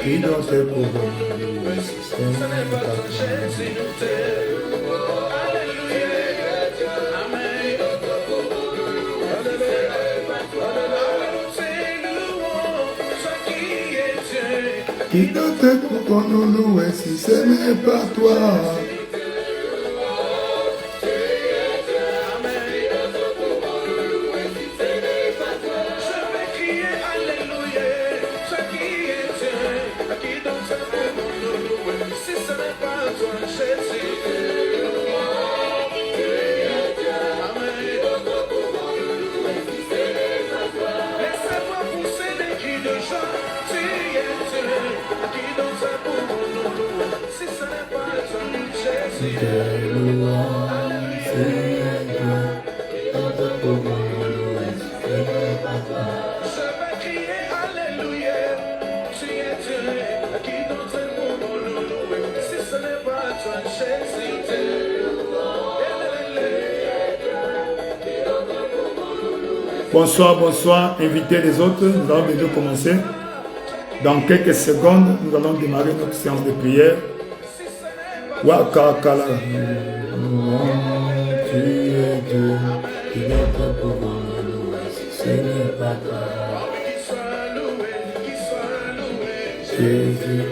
qui dans tes pouvoirs, si ce n'est pas toi, Jésus, nous t'aimons. Qui dans tes pouvoirs nous louer si ce n'est pas toi? Bonsoir, bonsoir, invitez les autres, nous allons bientôt commencer. Dans quelques secondes, nous allons démarrer notre séance de prière. Wakakala. Tu es Dieu, tu es pour nous, ce n'est pas toi. Jésus.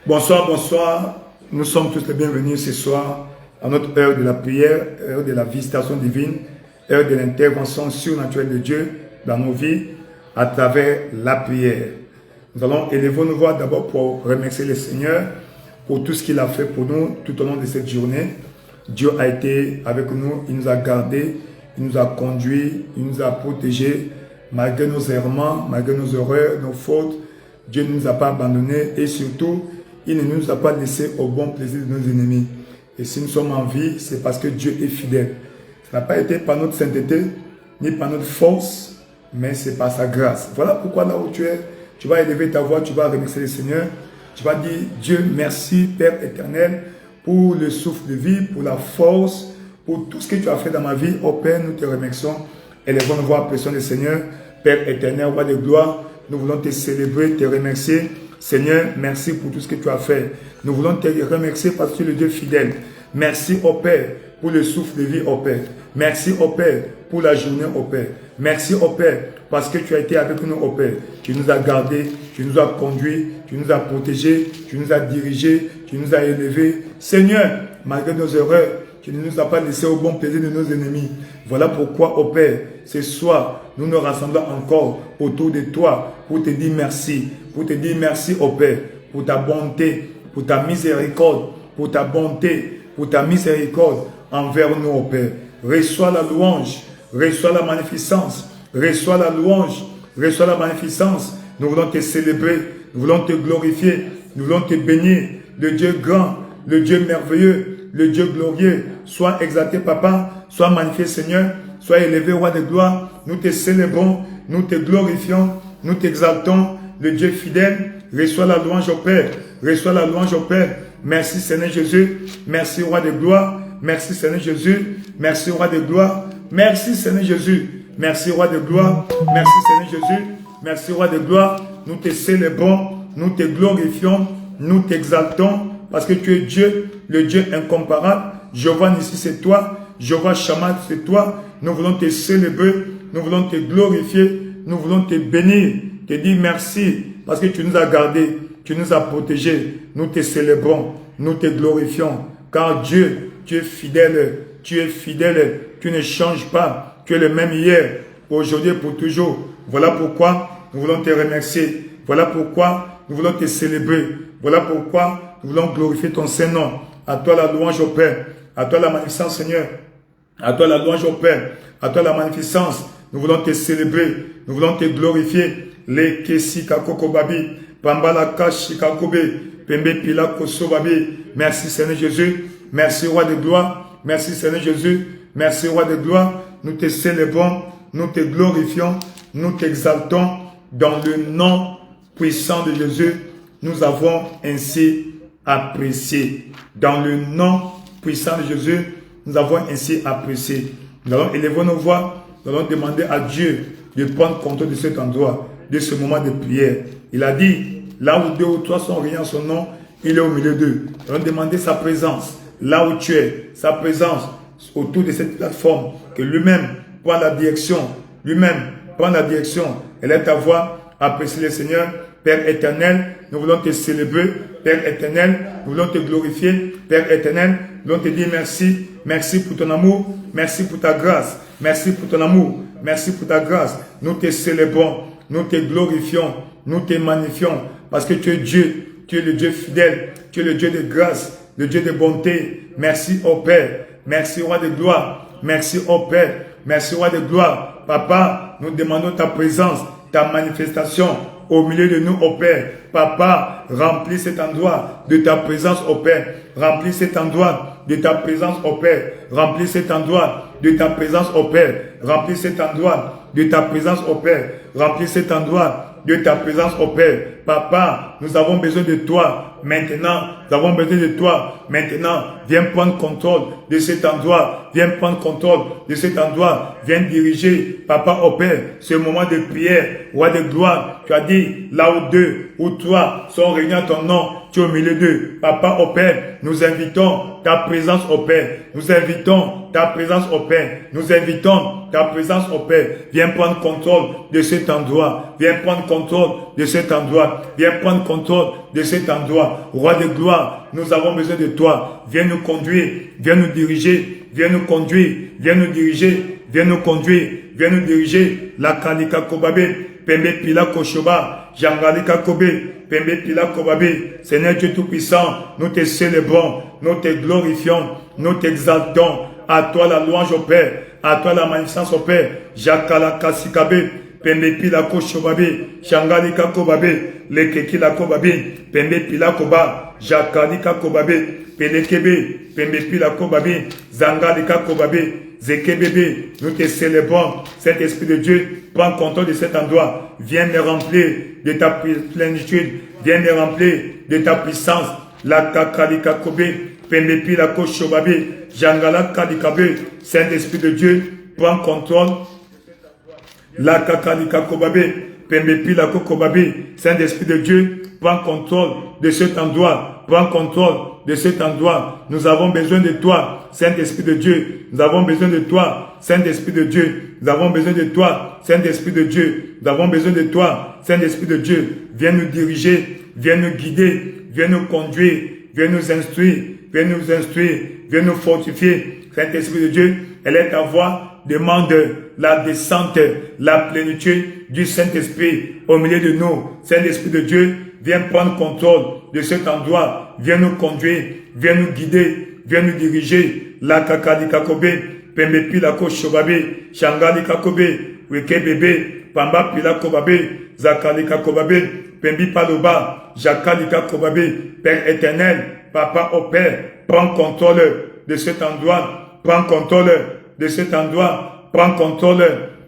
Bonsoir, bonsoir. Nous sommes tous les bienvenus ce soir à notre heure de la prière, heure de la visitation divine, heure de l'intervention surnaturelle de Dieu dans nos vies à travers la prière. Nous allons élever nos voix d'abord pour remercier le Seigneur pour tout ce qu'il a fait pour nous tout au long de cette journée. Dieu a été avec nous, il nous a gardés, il nous a conduits, il nous a protégés malgré nos errements, malgré nos erreurs, nos fautes. Dieu ne nous a pas abandonnés et surtout, il ne nous a pas laissé au bon plaisir de nos ennemis. Et si nous sommes en vie, c'est parce que Dieu est fidèle. Ce n'a pas été par notre sainteté, ni par notre force, mais c'est par sa grâce. Voilà pourquoi là où tu es, tu vas élever ta voix, tu vas remercier le Seigneur. Tu vas dire, Dieu, merci Père éternel, pour le souffle de vie, pour la force, pour tout ce que tu as fait dans ma vie. Oh Père, nous te remercions. Élevons nos voix, apprécions le Seigneur. Père éternel, roi de gloire, nous voulons te célébrer, te remercier. Seigneur, merci pour tout ce que tu as fait. Nous voulons te remercier parce que tu es le Dieu fidèle. Merci, ô Père, pour le souffle de vie, ô Père. Merci, ô Père, pour la journée, ô Père. Merci, ô Père, parce que tu as été avec nous, ô Père. Tu nous as gardés, tu nous as conduits, tu nous as protégés, tu nous as dirigés, tu nous as élevés. Seigneur, malgré nos erreurs, tu ne nous as pas laissé au bon plaisir de nos ennemis. Voilà pourquoi, ô Père, ce soir, nous nous rassemblons encore autour de toi pour te dire merci. Pour te dire merci, ô Père, pour ta bonté, pour ta miséricorde, pour ta bonté, pour ta miséricorde envers nous, ô Père. Reçois la louange, reçois la magnificence, reçois la louange, reçois la magnificence. Nous voulons te célébrer, nous voulons te glorifier, nous voulons te bénir. Le Dieu grand, le Dieu merveilleux, le Dieu glorieux, sois exalté, Papa, sois magnifié, Seigneur, sois élevé, roi de gloire. Nous te célébrons, nous te glorifions, nous t'exaltons. Le Dieu fidèle, reçois la louange au Père, reçois la louange au Père. Merci Seigneur Jésus, merci roi de gloire, merci Seigneur Jésus, merci roi de gloire, merci Seigneur Jésus, merci roi de gloire, merci Seigneur Jésus, merci roi de gloire. Nous te célébrons, nous te glorifions, nous t'exaltons parce que tu es Dieu, le Dieu incomparable. Jéhovah Nissi c'est toi, Jéhovah Shammah c'est toi. Nous voulons te célébrer, nous voulons te glorifier, nous voulons te bénir. Te dire merci parce que tu nous as gardés, tu nous as protégés. Nous te célébrons, nous te glorifions. Car Dieu, tu es fidèle, tu ne changes pas. Tu es le même hier, aujourd'hui et pour toujours. Voilà pourquoi nous voulons te remercier. Voilà pourquoi nous voulons te célébrer. Voilà pourquoi nous voulons glorifier ton Saint-Nom. À toi la louange au Père. À toi la magnificence, Seigneur. À toi la louange au Père. À toi la magnificence. Nous voulons te célébrer. Nous voulons te glorifier. Les Kessi Kakoko Babi, Pambala Kashi Kakobe, Pembe Pila Koso Babi. Merci Seigneur Jésus, merci roi de gloire, merci Seigneur Jésus, merci roi de gloire. Nous te célébrons, nous te glorifions, nous t'exaltons. Dans le nom puissant de Jésus, nous avons ainsi apprécié. Dans le nom puissant de Jésus, nous avons ainsi apprécié. Nous allons élever nos voix, nous allons demander à Dieu de prendre contrôle de cet endroit, de ce moment de prière. Il a dit, là où 2 ou 3 sont réunis en son nom, il est au milieu d'eux. Nous allons demander sa présence, là où tu es, sa présence autour de cette plateforme, que lui-même prend la direction, lui-même prend la direction. Elle est ta voix, apprécie le Seigneur. Père éternel, nous voulons te célébrer. Père éternel, nous voulons te glorifier. Père éternel, nous voulons te dire merci. Merci pour ton amour. Merci pour ta grâce. Merci pour ton amour. Merci pour ta grâce. Nous te célébrons. Nous te glorifions. Nous te magnifions. Parce que tu es Dieu. Tu es le Dieu fidèle. Tu es le Dieu de grâce. Le Dieu de bonté. Merci au Père. Merci roi de gloire. Merci au Père. Merci roi de gloire. Papa, nous demandons ta présence, ta manifestation au milieu de nous, au Père. Papa, remplis cet endroit de ta présence, au Père. Remplis cet endroit de ta présence, au Père. Remplis cet endroit de ta présence, au Père. Remplis cet endroit de ta présence, au Père. Remplis cet endroit de ta présence, au Père. Papa, nous avons besoin de toi maintenant. Nous avons besoin de toi maintenant. Viens prendre contrôle de cet endroit. Viens prendre contrôle de cet endroit. Viens diriger, Papa, au Père, ce moment de prière. Roi de gloire, tu as dit, là où 2 ou 3 sont réunis en ton nom, tu es au milieu d'eux. Papa, au Père, nous invitons ta présence, au Père. Nous invitons ta présence, au Père. Nous invitons ta présence, au Père. Viens prendre contrôle de cet endroit. Viens prendre contrôle de cet endroit. Viens prendre contrôle de cet endroit. Roi de gloire, nous avons besoin de toi. Viens nous conduire. Viens nous diriger. Viens nous conduire. Viens nous diriger. Viens nous conduire. Viens nous diriger. La Kalika Kobabe. Pembe Pila Koshoba. Jangalika Kobe. Pembe Pila Kobabe. Seigneur Dieu Tout-Puissant, nous te célébrons. Nous te glorifions. Nous t'exaltons. À toi la louange au Père. À toi la magnificence au Père. Jakala Kasikabe. Pembe Pila Koshobabe. Jangalika Kobabe. Lekekila Kobabe. Pembe Pila Koba. Jakalika Kobabe. Pelekebe. Pembe Pila Kobabe. Zangalika Kobabe. Zekebebe, nous te célébrons, Saint-Esprit de Dieu, prends contrôle de cet endroit, viens me remplir de ta plénitude, viens me remplir de ta puissance, la kakalika kobe, pembepi la koshobabe, jangala kalikabe, Saint-Esprit de Dieu, prends contrôle, la kakalika kobabe, pembepi la kokobabe, Saint-Esprit de Dieu, prends contrôle de cet endroit, prends contrôle de cet endroit. Nous avons besoin de toi, Saint-Esprit de Dieu. Nous avons besoin de toi, Saint-Esprit de Dieu. Nous avons besoin de toi, Saint-Esprit de Dieu. Nous avons besoin de toi, Saint-Esprit de Dieu. Viens nous diriger, viens nous guider, viens nous conduire, viens nous instruire, viens nous instruire, viens nous fortifier. Saint-Esprit de Dieu, elle est ta voix, demande la descente, la plénitude du Saint-Esprit au milieu de nous. Saint-Esprit de Dieu, viens prendre contrôle de cet endroit, viens nous conduire, viens nous guider, viens nous diriger. La kakalika kobe, pembe pila ko shobabe, shangalika kobe, weke bebe, pamba pila kobabe, zakalika kobabe, pembi paloba, jakalika kobabe. Père éternel, Papa au Père, prends contrôle de cet endroit, prends contrôle de cet endroit, prends contrôle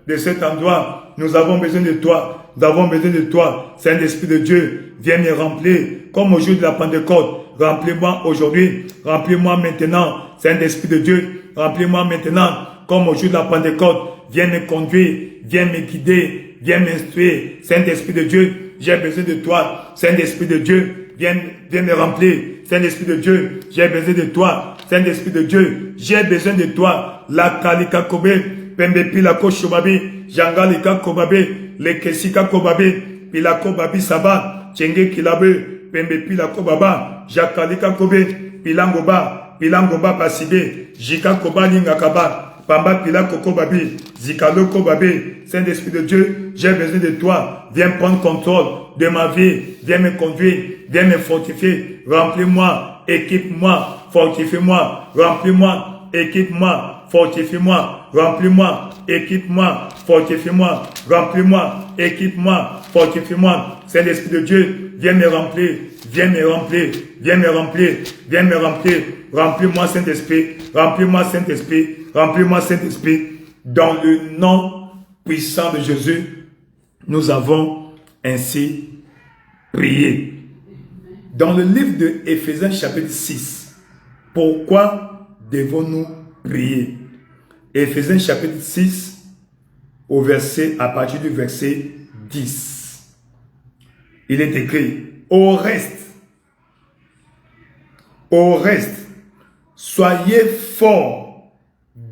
de cet endroit. Nous avons besoin de toi. Nous avons besoin de toi. Saint-Esprit de Dieu, viens me remplir. Comme au jour de la Pentecôte. Remplis-moi aujourd'hui. Remplis-moi maintenant. Saint-Esprit de Dieu, remplis-moi maintenant. Comme au jour de la Pentecôte. Viens me conduire. Viens me guider. Viens m'instruire. Saint-Esprit de Dieu, j'ai besoin de toi. Saint-Esprit de Dieu, viens me remplir. Saint-Esprit de Dieu, j'ai besoin de toi. Saint-Esprit de Dieu, j'ai besoin de toi. La kalika kobe, pembe pila koshobabi, jangalika kobabe, lekesika kobabe, pila kobabi saba, chenge kilabe, pembe pila kobaba, jakalika kobe, pilangoba pasibe, jika koba lingakaba, pamba pila kokobabi, zikalo kobabe. Saint-Esprit de Dieu, j'ai besoin de toi. Viens prendre contrôle de ma vie. Viens me conduire. Viens me fortifier. Remplis-moi. Équipe-moi. Fortifie-moi. Remplis-moi. Équipe-moi. Fortifie-moi. Remplis-moi. Équipe-moi. Fortifie-moi. Remplis-moi. Équipe-moi. Fortifie-moi. Saint-Esprit de Dieu, viens me remplir. Viens me remplir. Viens me remplir. Viens me remplir. Remplis-moi, Saint-Esprit. Remplis-moi, Saint-Esprit. Remplis-moi, Saint-Esprit. Dans le nom puissant de Jésus, nous avons ainsi prié. Dans le livre de Éphésiens chapitre 6, pourquoi devons-nous prier? Éphésiens chapitre 6, à partir du verset 10. Il est écrit, au reste, soyez forts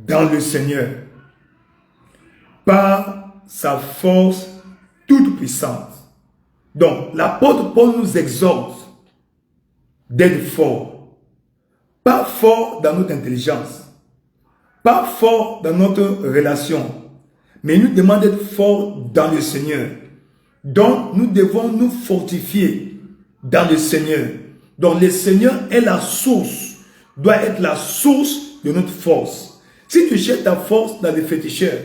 dans le Seigneur, par sa force toute puissante. Donc, l'apôtre Paul nous exhorte d'être forts. Pas forts dans notre intelligence, pas forts dans notre relation, mais il nous demande d'être forts dans le Seigneur. Donc, nous devons nous fortifier dans le Seigneur. Donc, le Seigneur est la source, doit être la source de notre force. Si tu cherches ta force dans les féticheurs,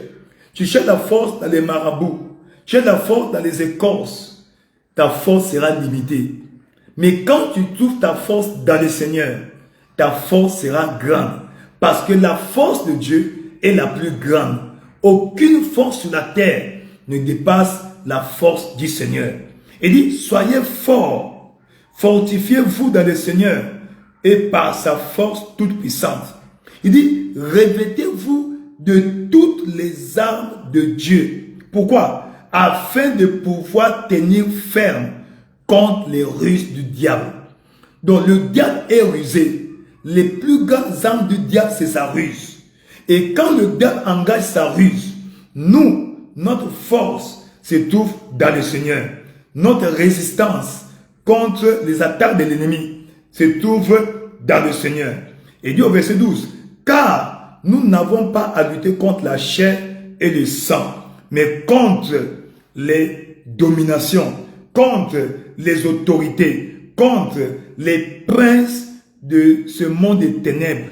tu cherches la force dans les marabouts, tu cherches la force dans les écorces, ta force sera limitée. Mais quand tu trouves ta force dans le Seigneur, ta force sera grande. Parce que la force de Dieu est la plus grande. Aucune force sur la terre ne dépasse la force du Seigneur. Il dit, soyez forts, fortifiez-vous dans le Seigneur et par sa force toute puissante. Il dit, revêtez-vous de toutes les armes de Dieu. Pourquoi? Afin de pouvoir tenir ferme contre les ruses du diable. Donc le diable est rusé. Les plus grandes armes du diable, c'est sa ruse. Et quand le diable engage sa ruse, nous, notre force se trouve dans le Seigneur. Notre résistance contre les attaques de l'ennemi se trouve dans le Seigneur. Et dit au verset 12, car nous n'avons pas à lutter contre la chair et le sang, mais contre les dominations, contre les autorités, contre les princes de ce monde des ténèbres,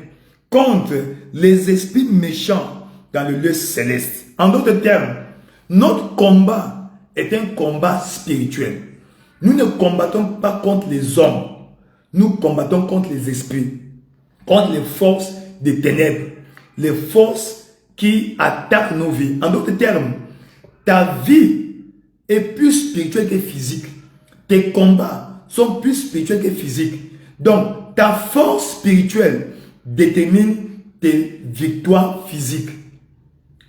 contre les esprits méchants dans le lieu céleste. En d'autres termes, notre combat est un combat spirituel. Nous ne combattons pas contre les hommes, nous combattons contre les esprits, contre les forces des ténèbres, les forces qui attaquent nos vies. En d'autres termes, ta vie est plus spirituelle que physique. Tes combats sont plus spirituels que physiques. Donc, ta force spirituelle détermine tes victoires physiques.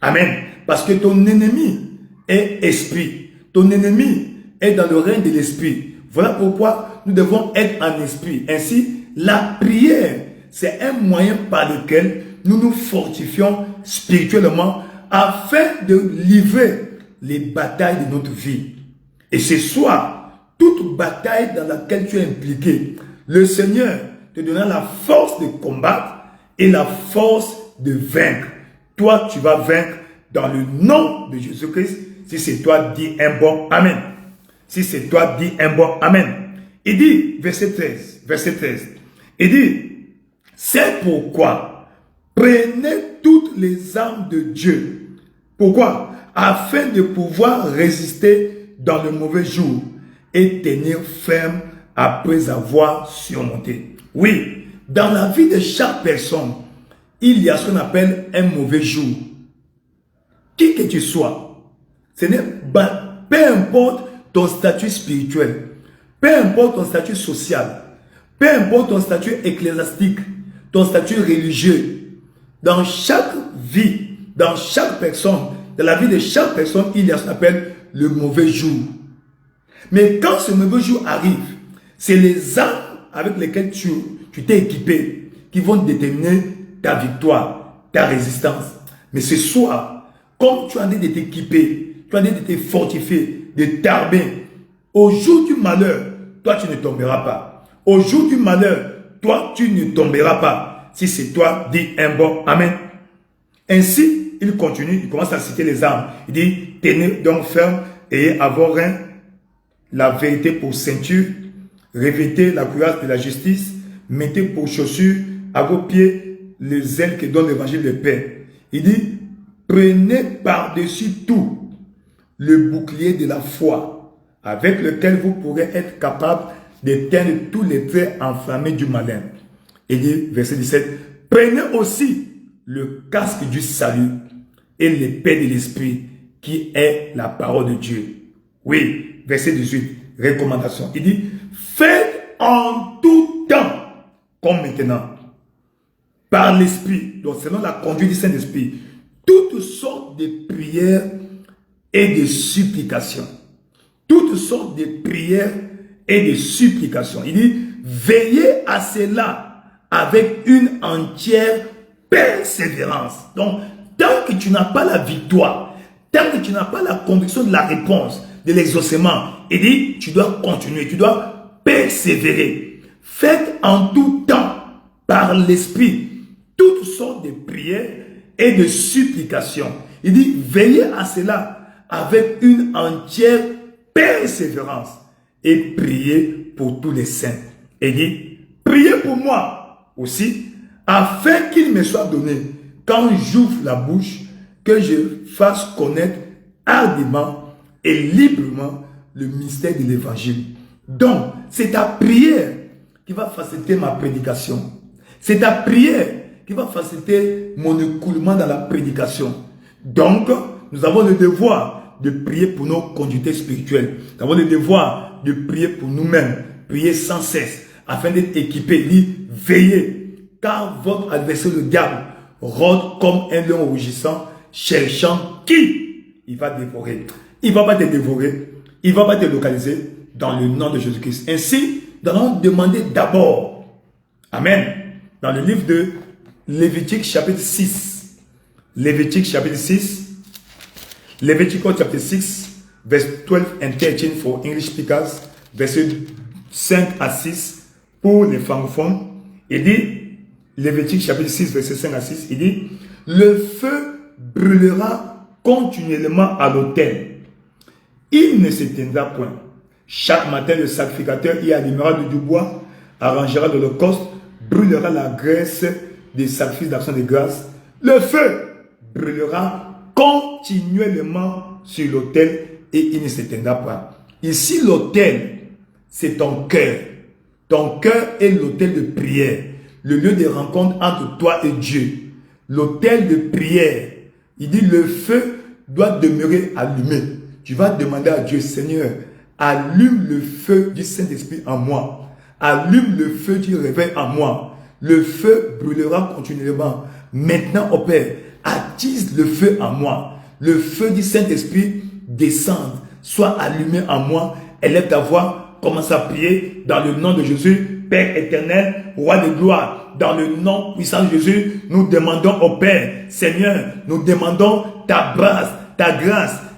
Amen. Parce que ton ennemi est esprit. Ton ennemi est dans le règne de l'esprit. Voilà pourquoi nous devons être en esprit. Ainsi, la prière, c'est un moyen par lequel nous nous fortifions spirituellement afin de livrer les batailles de notre vie. Et ce soir, toute bataille dans laquelle tu es impliqué, le Seigneur te donnera la force de combattre et la force de vaincre. Toi, tu vas vaincre dans le nom de Jésus-Christ. Si c'est toi, dis un bon Amen. Si c'est toi, dis un bon Amen. Il dit, verset 13, il dit, c'est pourquoi prenez toutes les armes de Dieu. Pourquoi? Afin de pouvoir résister dans le mauvais jour et tenir ferme après avoir surmonté. Oui, dans la vie de chaque personne, il y a ce qu'on appelle un mauvais jour. Qui que tu sois, peu importe ton statut spirituel, peu importe ton statut social, peu importe ton statut ecclésiastique, ton statut religieux, dans chaque vie, dans chaque personne, dans la vie de chaque personne, il y a ce qu'on appelle le mauvais jour. Mais quand ce mauvais jour arrive, c'est les armes avec lesquelles tu t'es équipé qui vont déterminer ta victoire, ta résistance. Mais ce soir, comme tu as dit de t'équiper, tu as dit de te fortifier, de t'armer, au jour du malheur, toi tu ne tomberas pas. Au jour du malheur, toi tu ne tomberas pas. Si c'est toi, dis un bon Amen. Ainsi, il continue, il commence à citer les armes. Il dit, tenez donc ferme et à vos reins la vérité pour ceinture, revêtez la cuirasse de la justice, mettez pour chaussures à vos pieds les ailes que donne l'évangile de paix. Il dit, prenez par-dessus tout le bouclier de la foi, avec lequel vous pourrez être capable d'éteindre tous les traits enflammés du malin. Il dit, verset 17, prenez aussi le casque du salut et l'épée de l'esprit qui est la parole de Dieu. Oui, verset 18, recommandation. Il dit, faites en tout temps, comme maintenant, par l'Esprit, donc selon la conduite du Saint-Esprit, toutes sortes de prières et de supplications. Toutes sortes de prières et de supplications. Il dit, veillez à cela avec une entière persévérance. Donc, tant que tu n'as pas la victoire, tant que tu n'as pas la conviction de la réponse, de l'exaucement, il dit, tu dois continuer, tu dois persévérer. Faites en tout temps, par l'Esprit, toutes sortes de prières et de supplications. Il dit, veillez à cela avec une entière persévérance et priez pour tous les saints. Et il dit, priez pour moi aussi, afin qu'il me soit donné, quand j'ouvre la bouche, que je fasse connaître ardemment et librement le mystère de l'évangile. Donc, c'est ta prière qui va faciliter ma prédication. C'est ta prière qui va faciliter mon écoulement dans la prédication. Donc, nous avons le devoir de prier pour nos conducteurs spirituels. Nous avons le devoir de prier pour nous-mêmes, prier sans cesse, afin d'être équipés. Il dit, veillez, car votre adversaire le diable rôde comme un lion rugissant, cherchant qui il va dévorer. Il ne va pas te dévorer, il ne va pas te localiser dans le nom de Jésus-Christ. Ainsi, nous allons demander d'abord, Amen, dans le livre de Lévitique chapitre 6, Lévitique chapitre 6, Leviticus chapter 6, verse 12 and 13 for English speakers, verset 5 à 6 pour les francophones. Il dit, Lévitique chapitre 6, verset 5 à 6, il dit, le feu brûlera continuellement à l'autel. Il ne s'éteindra point. Chaque matin, le sacrificateur y allumera du bois, arrangera l'holocauste, brûlera la graisse des sacrifices d'action de grâce. Le feu brûlera continuellement sur l'autel et il ne s'éteindra pas. Ici, l'autel, c'est ton cœur. Ton cœur est l'autel de prière, le lieu de rencontre entre toi et Dieu. L'autel de prière. Il dit, le feu doit demeurer allumé. Tu vas demander à Dieu, Seigneur, allume le feu du Saint-Esprit en moi. Allume le feu du réveil en moi. Le feu brûlera continuellement. Maintenant, ô Père, attise le feu en moi. Le feu du Saint-Esprit descende, soit allumé en moi. Élève ta voix, commence à prier dans le nom de Jésus, Père éternel, Roi de gloire. Dans le nom puissant de Jésus, nous demandons au Père, Seigneur, nous demandons ta grâce,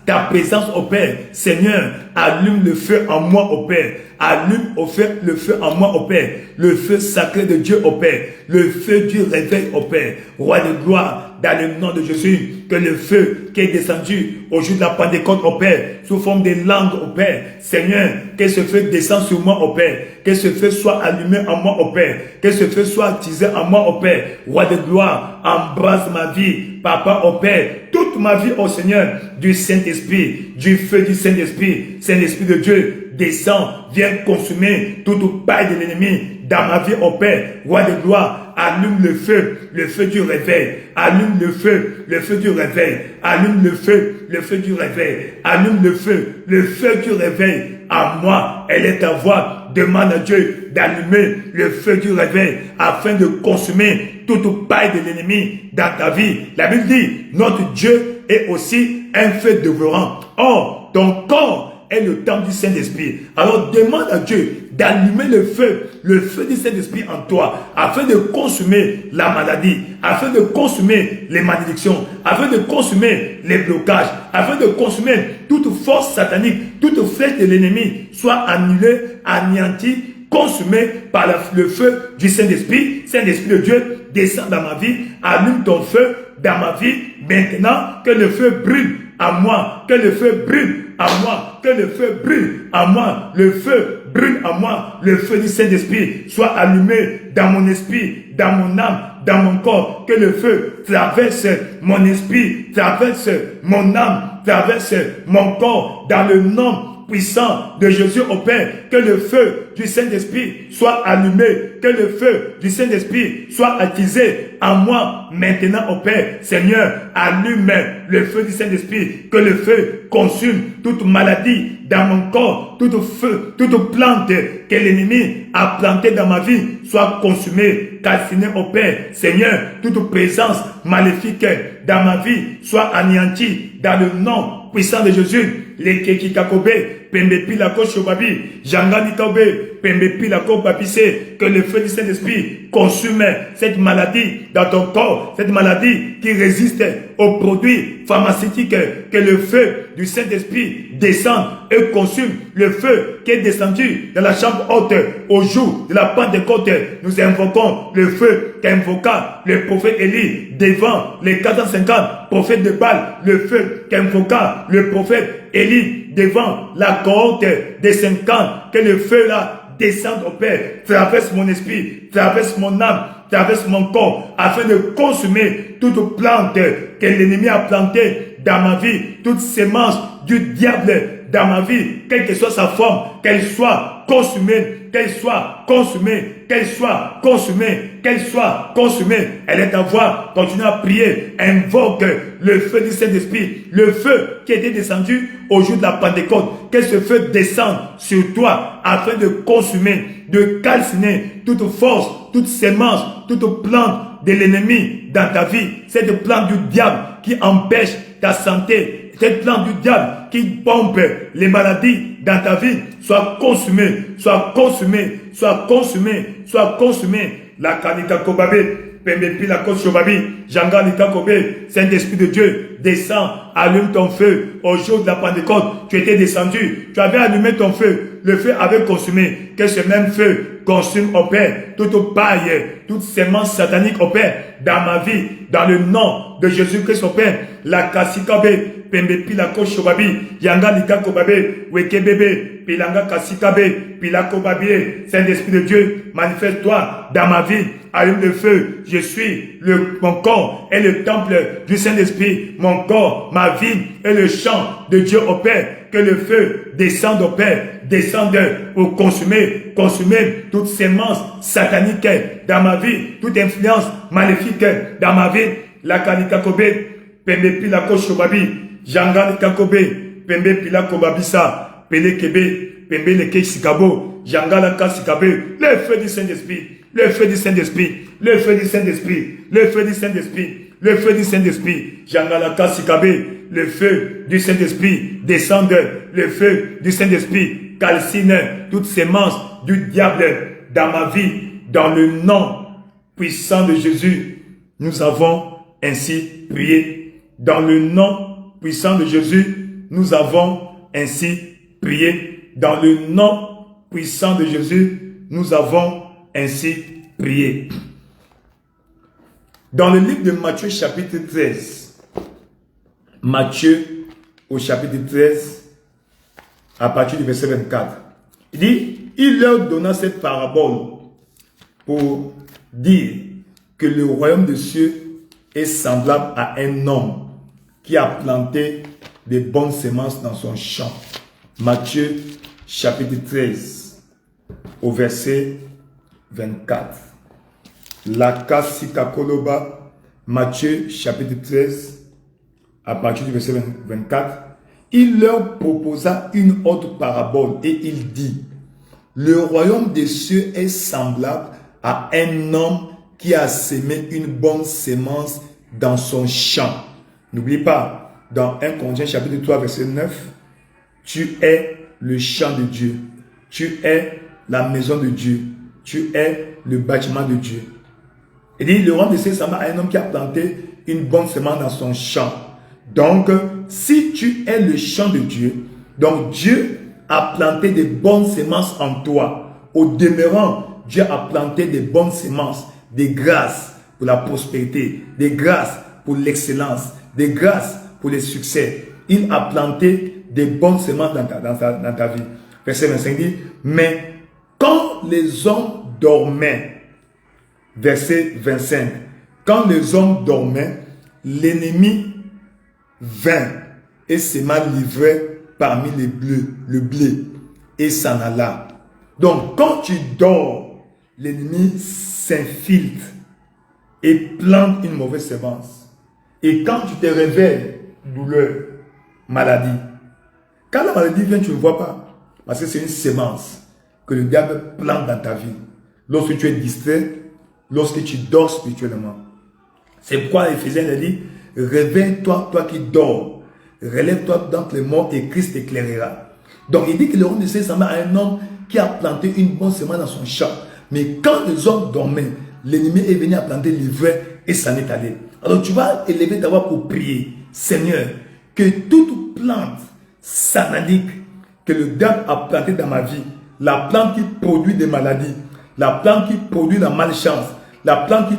ta présence au Père. Seigneur, allume le feu en moi au Père. Allume le feu en moi au Père. Le feu sacré de Dieu au Père. Le feu du réveil au Père. Roi de gloire, dans le nom de Jésus, que le feu qui est descendu au jour de la Pentecôte au Père, sous forme de langue au Père. Seigneur, que ce feu descende sur moi au Père. Que ce feu soit allumé en moi au Père. Que ce feu soit attisé en moi au Père. Roi de gloire, embrasse ma vie, Papa au Père. Toute ma vie au Seigneur, du Saint-Esprit, du feu du Saint-Esprit. Saint-Esprit de Dieu, descend, viens consumer toute paille de l'ennemi dans ma vie au Père. Roi de gloire, allume le feu du réveil. Allume le feu du réveil. Allume le feu du réveil. Allume le feu du réveil. À moi, elle est ta voix. Demande à Dieu d'allumer le feu du réveil afin de consumer toute paille de l'ennemi dans ta vie. La Bible dit, notre Dieu est aussi un feu dévorant. Or, ton corps est le temple du Saint-Esprit. Alors demande à Dieu d'allumer le feu du Saint-Esprit en toi, afin de consumer la maladie, afin de consumer les malédictions, afin de consumer les blocages, afin de consumer toute force satanique, toute flèche de l'ennemi, soit annulée, anéantie, consumée par le feu du Saint-Esprit. Saint-Esprit de Dieu, descend dans ma vie, allume ton feu dans ma vie, maintenant que le feu brûle à moi, que le feu brûle à moi, que le feu brûle à moi, le feu brûle à moi, le feu du Saint-Esprit soit allumé dans mon esprit, dans mon âme, dans mon corps, que le feu traverse mon esprit, traverse mon âme, traverse mon corps, dans le nom puissant de Jésus opère, que le feu du Saint-Esprit soit allumé, que le feu du Saint-Esprit soit attisé en moi maintenant opère. Seigneur, allume le feu du Saint-Esprit, que le feu consume toute maladie dans mon corps, toute feu, toute plante que l'ennemi a plantée dans ma vie soit consumée, calcinée au Père. Seigneur, toute présence maléfique dans ma vie soit anéantie dans le nom puissant de Jésus. Les Kekikakobe, Pembepi la Kochobabi, Jangani Kabe, Pembepi la Kobabise, que le feu du Saint-Esprit consume cette maladie dans ton corps, cette maladie qui résiste aux produits pharmaceutiques, que le feu du Saint-Esprit descende et consume le feu qui est descendu dans la chambre haute au jour de la Pentecôte. Nous invoquons le feu qu'invoqua le prophète Élie devant les 450 prophètes de Baal, le feu qu'invoqua le prophète Élie devant la cohorte des 50, que le feu là descende au Père, traverse mon esprit, traverse mon âme, traverse mon corps, afin de consumer toute plante que l'ennemi a plantée dans ma vie, toute sémence du diable dans ma vie, quelle que soit sa forme, qu'elle soit consumée, qu'elle soit consumée, qu'elle soit consumée, qu'elle soit consumée. Elle est à voir, continue à prier, invoque le feu du Saint-Esprit, le feu qui était descendu au jour de la Pentecôte, que ce feu descende sur toi afin de consumer, de calciner toute force, toute sémence, toute plante de l'ennemi dans ta vie, cette plante du diable qui empêche ta santé, cette plante du diable qui pompe les maladies dans ta vie, soit consumée, soit consumée, soit consumée, soit consumée. La Kanika Kobabe, Pembepi la Kochobabi, Janga Nika Kobe, Saint-Esprit de Dieu, descends, allume ton feu. Au jour de la Pentecôte, tu étais descendu, tu avais allumé ton feu, le feu avait consumé, que ce même feu consume au Père, toute paille, toute sémence satanique au Père, dans ma vie, dans le nom de Jésus-Christ au Père, la Kasikabe, Pembepi la Koshobabi, Yanga Nika Kobabe, Wekebebe, Pilanga Kasikabe, Pilakobabi, Saint-Esprit de Dieu, manifeste-toi dans ma vie, allume le feu, je suis mon corps est le temple du Saint-Esprit, mon corps, ma vie est le chant de Dieu au Père, que le feu descende au Père, descende pour consumer toute sémence satanique dans ma vie, toute influence maléfique dans ma vie, la Kalika Kobe, Pembepi la Koshobabi, Janga Kakobe, Pembepi la Kobabisa, Pele Kebe, Pembe le Kesikabo, Janga la Kasikabe, le feu du Saint-Esprit, le feu du Saint-Esprit, le feu du Saint-Esprit, le feu du Saint-Esprit, le feu du Saint-Esprit, Janga la Kasikabe, le feu du Saint-Esprit, descende, le feu du Saint-Esprit, calcine toute sémence du diable dans ma vie, dans le nom puissant de Jésus. Nous avons ainsi prié. Dans le nom puissant de Jésus, nous avons ainsi prié. Dans le nom puissant de Jésus, nous avons ainsi prié. Dans le livre de Matthieu chapitre 13, Matthieu au chapitre 13, à partir du verset 24, il dit, il leur donna cette parabole pour dire que le royaume des cieux est semblable à un homme qui a planté des bonnes semences dans son champ. Matthieu chapitre 13 au verset 24. La Kasikakoloba, Matthieu chapitre 13 à partir du verset 24. Il leur proposa une autre parabole et il dit, le royaume des cieux est semblable à un homme qui a sémé une bonne sémence dans son champ. N'oublie pas, dans 1 Corinthiens chapitre 3 verset 9, tu es le champ de Dieu, tu es la maison de Dieu, tu es le bâtiment de Dieu. Il dit, le royaume des cieux est semblable à un homme qui a planté une bonne semence dans son champ. Donc, si tu es le champ de Dieu, donc Dieu a planté des bonnes semences en toi. Au demeurant, Dieu a planté des bonnes semences, des grâces pour la prospérité, des grâces pour l'excellence, des grâces pour les succès. Il a planté des bonnes semences dans ta vie. Verset 25 dit, mais quand les hommes dormaient, verset 25, quand les hommes dormaient, l'ennemi vint et s'est mal livré parmi le blé et s'en alla. Donc, quand tu dors, l'ennemi s'infiltre et plante une mauvaise semence. Et quand tu te réveilles, douleur, maladie. Quand la maladie vient, tu ne vois pas. Parce que c'est une semence que le diable plante dans ta vie. Lorsque tu es distrait, lorsque tu dors spirituellement. C'est pourquoi Éphésiens dit, réveille-toi, toi qui dors. Relève-toi d'entre les morts et Christ t'éclairera. Donc il dit que le roi de Dieu ressemble à un homme qui a planté une bonne semence dans son champ. Mais quand les hommes dormaient, l'ennemi est venu à planter l'ivraie et s'en est allé. Alors tu vas élever ta voix pour prier. Seigneur, que toute plante satanique que le diable a plantée dans ma vie, la plante qui produit des maladies, la plante qui produit la malchance, la plante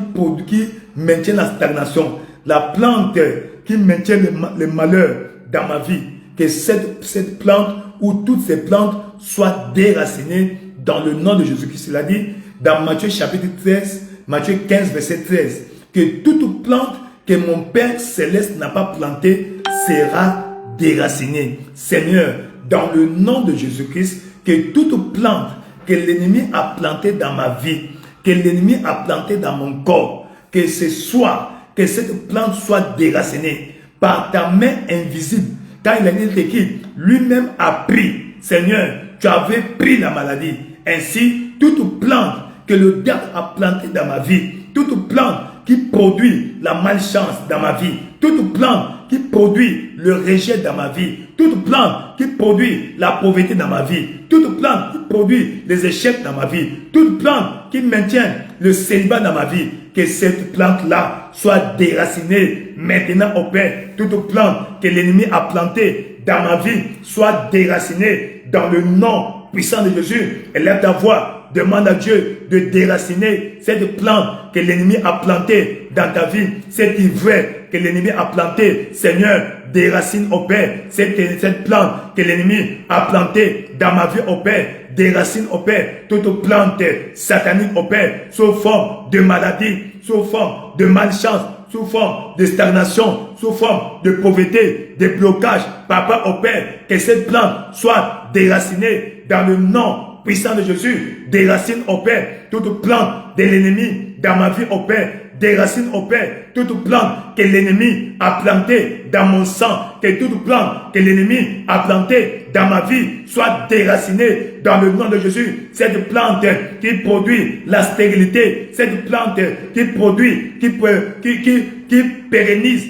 qui maintient la stagnation, la plante qui maintient le malheur dans ma vie, que cette plante ou toutes ces plantes soient déracinées dans le nom de Jésus-Christ. Il a dit dans Matthieu chapitre 13, Matthieu 15 verset 13, que toute plante que mon Père céleste n'a pas plantée sera déracinée. Seigneur, dans le nom de Jésus-Christ, que toute plante que l'ennemi a plantée dans ma vie, que l'ennemi a plantée dans mon corps, que cette plante soit déracinée par ta main invisible. Quand il a dit écrit, lui-même a pris. Seigneur, tu avais pris la maladie. Ainsi, toute plante que le diable a plantée dans ma vie, toute plante qui produit la malchance dans ma vie, toute plante qui produit le rejet dans ma vie, toute plante qui produit la pauvreté dans ma vie, toute plante qui produit les échecs dans ma vie, toute plante qui maintient le célibat dans ma vie, que cette plante-là soit déracinée maintenant au Père. Toute plante que l'ennemi a plantée dans ma vie soit déracinée dans le nom puissant de Jésus. Élève ta voix, demande à Dieu de déraciner cette plante que l'ennemi a plantée dans ta vie, cette ivraie que l'ennemi a plantée. Seigneur, déracine au Père cette plante que l'ennemi a plantée dans ma vie au Père. Déracine au Père toute plante satanique au Père, sous forme de maladie, sous forme de malchance, sous forme de stagnation, sous forme de pauvreté, de blocage. Papa au Père, que cette plante soit déracinée dans le nom puissant de Jésus. Déracine au Père toute plante de l'ennemi dans ma vie au Père. Déracine au Père toute plante que l'ennemi a plantée dans mon sang, que toute plante que l'ennemi a plantée dans ma vie soit déracinée dans le nom de Jésus. Cette plante qui produit la stérilité, cette plante qui produit, qui pérennise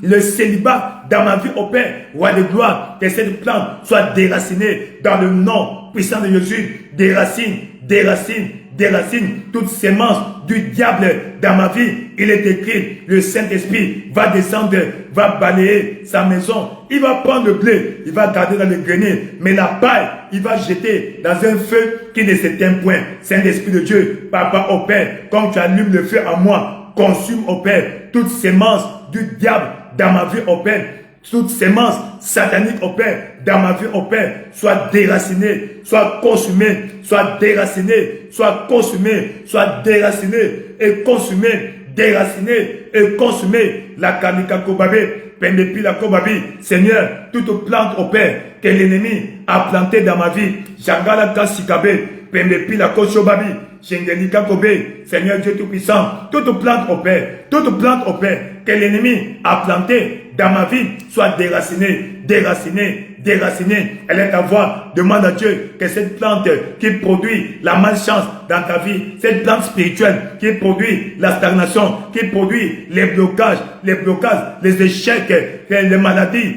le célibat dans ma vie au Père, roi de gloire, que cette plante soit déracinée dans le nom puissant de Jésus. Déracine, déracine, déracine toute sémence du diable dans ma vie. Il est écrit, le Saint-Esprit va descendre, va balayer sa maison. Il va prendre le blé, il va garder dans le grenier, mais la paille, il va jeter dans un feu qui ne s'éteint point. Saint-Esprit de Dieu, Papa au Père, comme tu allumes le feu à moi, consume au Père toute sémence du diable dans ma vie au Père. Toute sémence satanique au Père, dans ma vie au Père, soit déracinée, soit consumée, soit déracinée, soit consumée, soit déracinée et consumée, déracinée et consumée. La kanika kobabé, pendepi la kobabi. Seigneur, toute plante au Père que l'ennemi a plantée dans ma vie, jangala kasikabe, pendepi la koshobabi. Seigneur Dieu Tout-Puissant, toute plante au Père, que l'ennemi a planté dans ma vie soit déracinée, déracinée, déracinée. Elle est ta voix, demande à Dieu que cette plante qui produit la malchance dans ta vie, cette plante spirituelle qui produit la stagnation, qui produit les blocages, les échecs, les maladies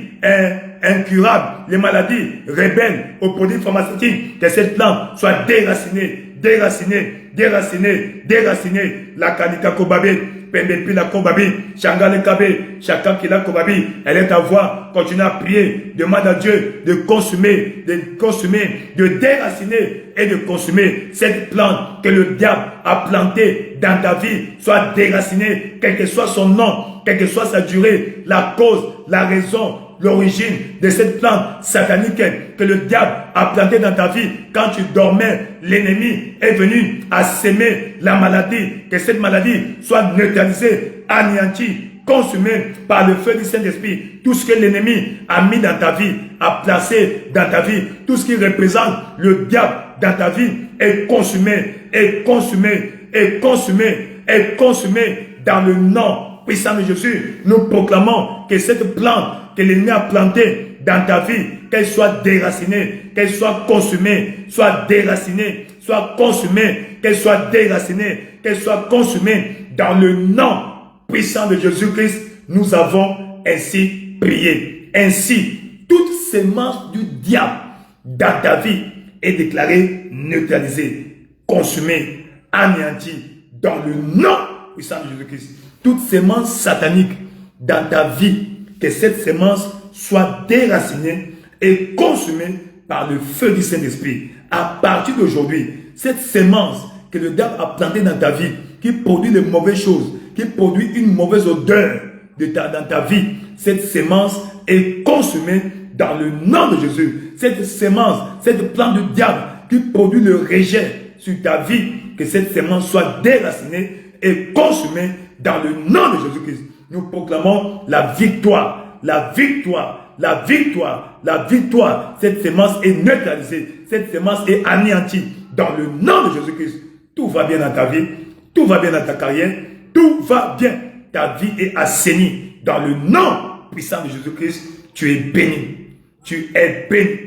incurables, les maladies rebelles aux produits pharmaceutiques, que cette plante soit déracinée, déraciné, déraciné, déraciné. La kalika kobabe, pendepi la kobabi, shangale kabe, chacun qui la kobabi. Elle est ta voix, continue à prier, demande à Dieu de consumer, de déraciner et de consumer cette plante que le diable a plantée dans ta vie, soit déracinée, quel que soit son nom, quelle que soit sa durée, la cause, la raison, l'origine de cette plante satanique que le diable a plantée dans ta vie. Quand tu dormais, l'ennemi est venu à s'aimer la maladie, que cette maladie soit neutralisée, anéantie, consumé par le feu du Saint-Esprit. Tout ce que l'ennemi a mis dans ta vie, a placé dans ta vie, tout ce qui représente le diable dans ta vie est consumé, est consumé, est consumé, est consumé dans le nom puissant de Jésus. Nous proclamons que cette plante que l'ennemi a plantée dans ta vie, qu'elle soit déracinée, qu'elle soit consumée, soit déracinée, soit consumée, qu'elle soit déracinée, qu'elle soit consumée dans le nom puissant de Jésus-Christ. Nous avons ainsi prié. Ainsi, toute sémence du diable dans ta vie est déclarée neutralisée, consumée, anéantie dans le nom puissant de Jésus-Christ. Toute sémence satanique dans ta vie, que cette sémence soit déracinée et consumée par le feu du Saint-Esprit. À partir d'aujourd'hui, cette sémence que le diable a plantée dans ta vie, qui produit de mauvaises choses, qui produit une mauvaise odeur dans ta vie, cette sémence est consumée dans le nom de Jésus. Cette sémence, cette plante du diable qui produit le rejet sur ta vie, que cette sémence soit déracinée et consumée dans le nom de Jésus-Christ. Nous proclamons la victoire, la victoire, la victoire, la victoire. Cette sémence est neutralisée, cette sémence est anéantie dans le nom de Jésus-Christ. Tout va bien dans ta vie, tout va bien dans ta carrière, tout va bien. Ta vie est assainie dans le nom puissant de Jésus-Christ. Tu es béni, tu es béni,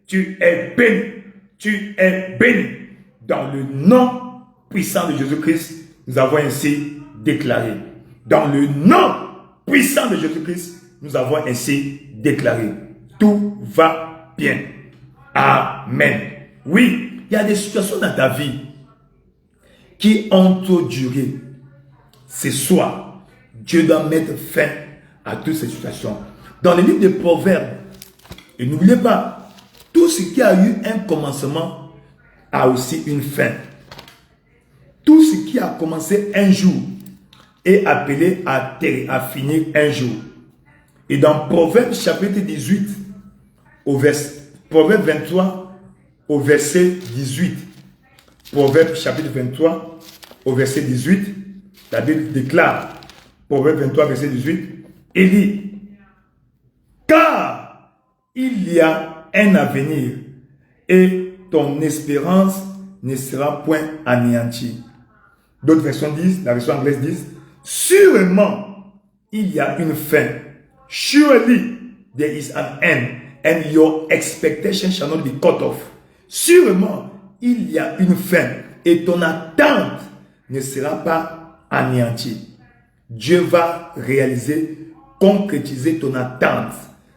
tu es béni, tu es béni. Dans le nom puissant de Jésus-Christ, nous avons ainsi déclaré. Dans le nom puissant de Jésus-Christ, nous avons ainsi déclaré. Tout va bien. Amen. Oui, il y a des situations dans ta vie qui ont trop duré. Ce soir, Dieu doit mettre fin à toutes ces situations. Dans le livre des Proverbes, et n'oubliez pas, tout ce qui a eu un commencement a aussi une fin. Tout ce qui a commencé un jour est appelé à finir un jour. Et dans Proverbes chapitre 18, Proverbes 23, au verset 18, Proverbes chapitre 23, au verset 18, la Bible déclare, Proverbes 23, verset 18, il dit, car il y a un avenir et ton espérance ne sera point anéantie. D'autres versions disent, la version anglaise dit, sûrement il y a une fin. Surely there is an end and your expectation shall not be cut off. Sûrement il y a une fin et ton attente ne sera pas anéantie. Dieu va réaliser, concrétiser ton attente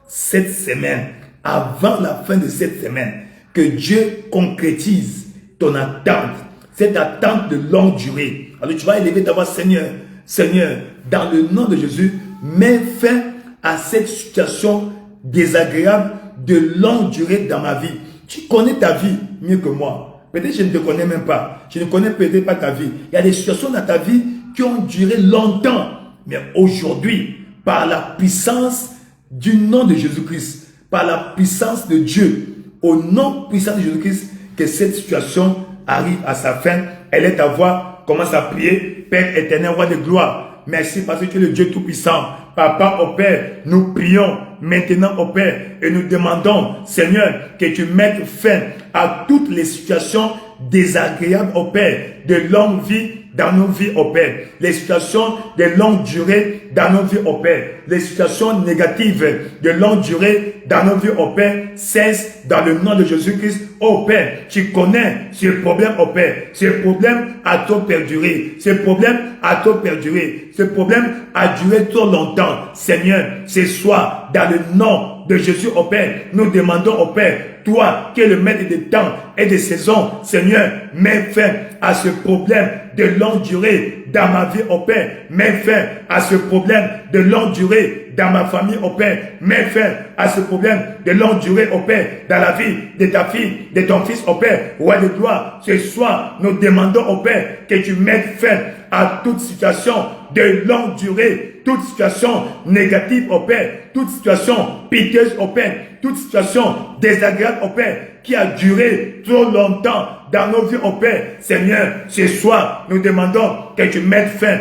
cette semaine, avant la fin de cette semaine. Que Dieu concrétise ton attente, cette attente de longue durée. Alors tu vas élever ta voix, Seigneur, Seigneur, dans le nom de Jésus, mets fin à cette situation désagréable de longue durée dans ma vie. Tu connais ta vie mieux que moi. Peut-être que je ne te connais même pas. Je ne connais peut-être pas ta vie. Il y a des situations dans ta vie qui ont duré longtemps. Mais aujourd'hui, par la puissance du nom de Jésus-Christ, par la puissance de Dieu, au nom puissant de Jésus-Christ, que cette situation arrive à sa fin. Elle est ta voix. Commence à prier. Père éternel, roi de gloire. Merci parce que tu es le Dieu tout-puissant. Papa, au Père, nous prions maintenant au Père et nous demandons, Seigneur, que tu mettes fin à toutes les situations désagréables au Père, de longue vie dans nos vies au Père, les situations de longue durée dans nos vies au Père, les situations négatives de longue durée dans nos vies au Père, cesse dans le nom de Jésus-Christ au Père. Tu connais ce problème au Père, ce problème a trop perduré, ce problème a trop perduré, ce problème a duré trop longtemps. Seigneur, ce soir, dans le nom de Jésus au Père, nous demandons au Père, toi qui es le maître des temps et des saisons, Seigneur, mets fin à ce problème de longue durée dans ma vie au Père, mets fin à ce problème de longue durée dans ma famille au Père, mets fin à ce problème de longue durée au Père, dans la vie de ta fille, de ton fils au Père, roi de gloire. Ce soir, nous demandons au Père que tu mettes fin à toute situation de longue durée toute situation négative, oh Père, toute situation piteuse, oh Père, toute situation désagréable, oh Père, qui a duré trop longtemps dans nos vies, oh Père. Seigneur, ce soir, nous demandons que tu mettes fin,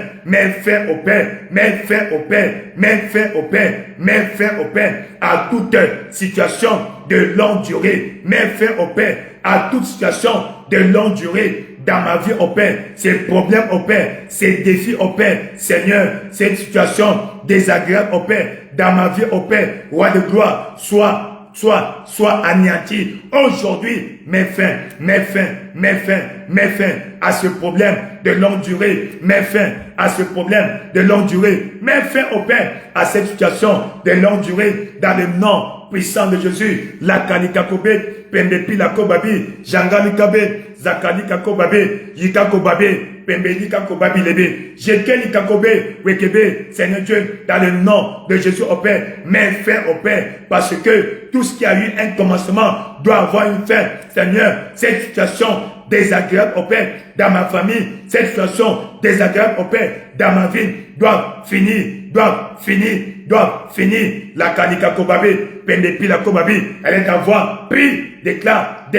au Père, mets fin au Père, mets fin au Père, mets fin au Père à toute situation de longue durée, mets fin au Père à toute situation de longue durée dans ma vie, au Père, ces problèmes, au Père, ces défis, au Père, Seigneur, cette situation désagréable, au Père, dans ma vie, au Père, roi de gloire, soit anéanti. Aujourd'hui, mets fin à ce problème de longue durée. Mets fin à ce problème de longue durée. Mets fin, au Père, à cette situation de longue durée dans le nom puissant de Jésus. La Kanikakobe, Pembepi la Kobabi, Jangali Kabe, Zakali Kakobabe, Yika Kobabe, Pembeli Kakobabi Lebe, Jekeli Kakobe, Wekebe, Seigneur Dieu, dans le nom de Jésus, au Père, mets fin, au Père, parce que tout ce qui a eu un commencement doit avoir une fin. Seigneur, cette situation désagréable, au Père, dans ma famille, cette situation désagréable, au Père, dans ma vie, doit finir. La Kanika Kobabe, Pendepi la Kobabi, elle est à voix, prie, déclare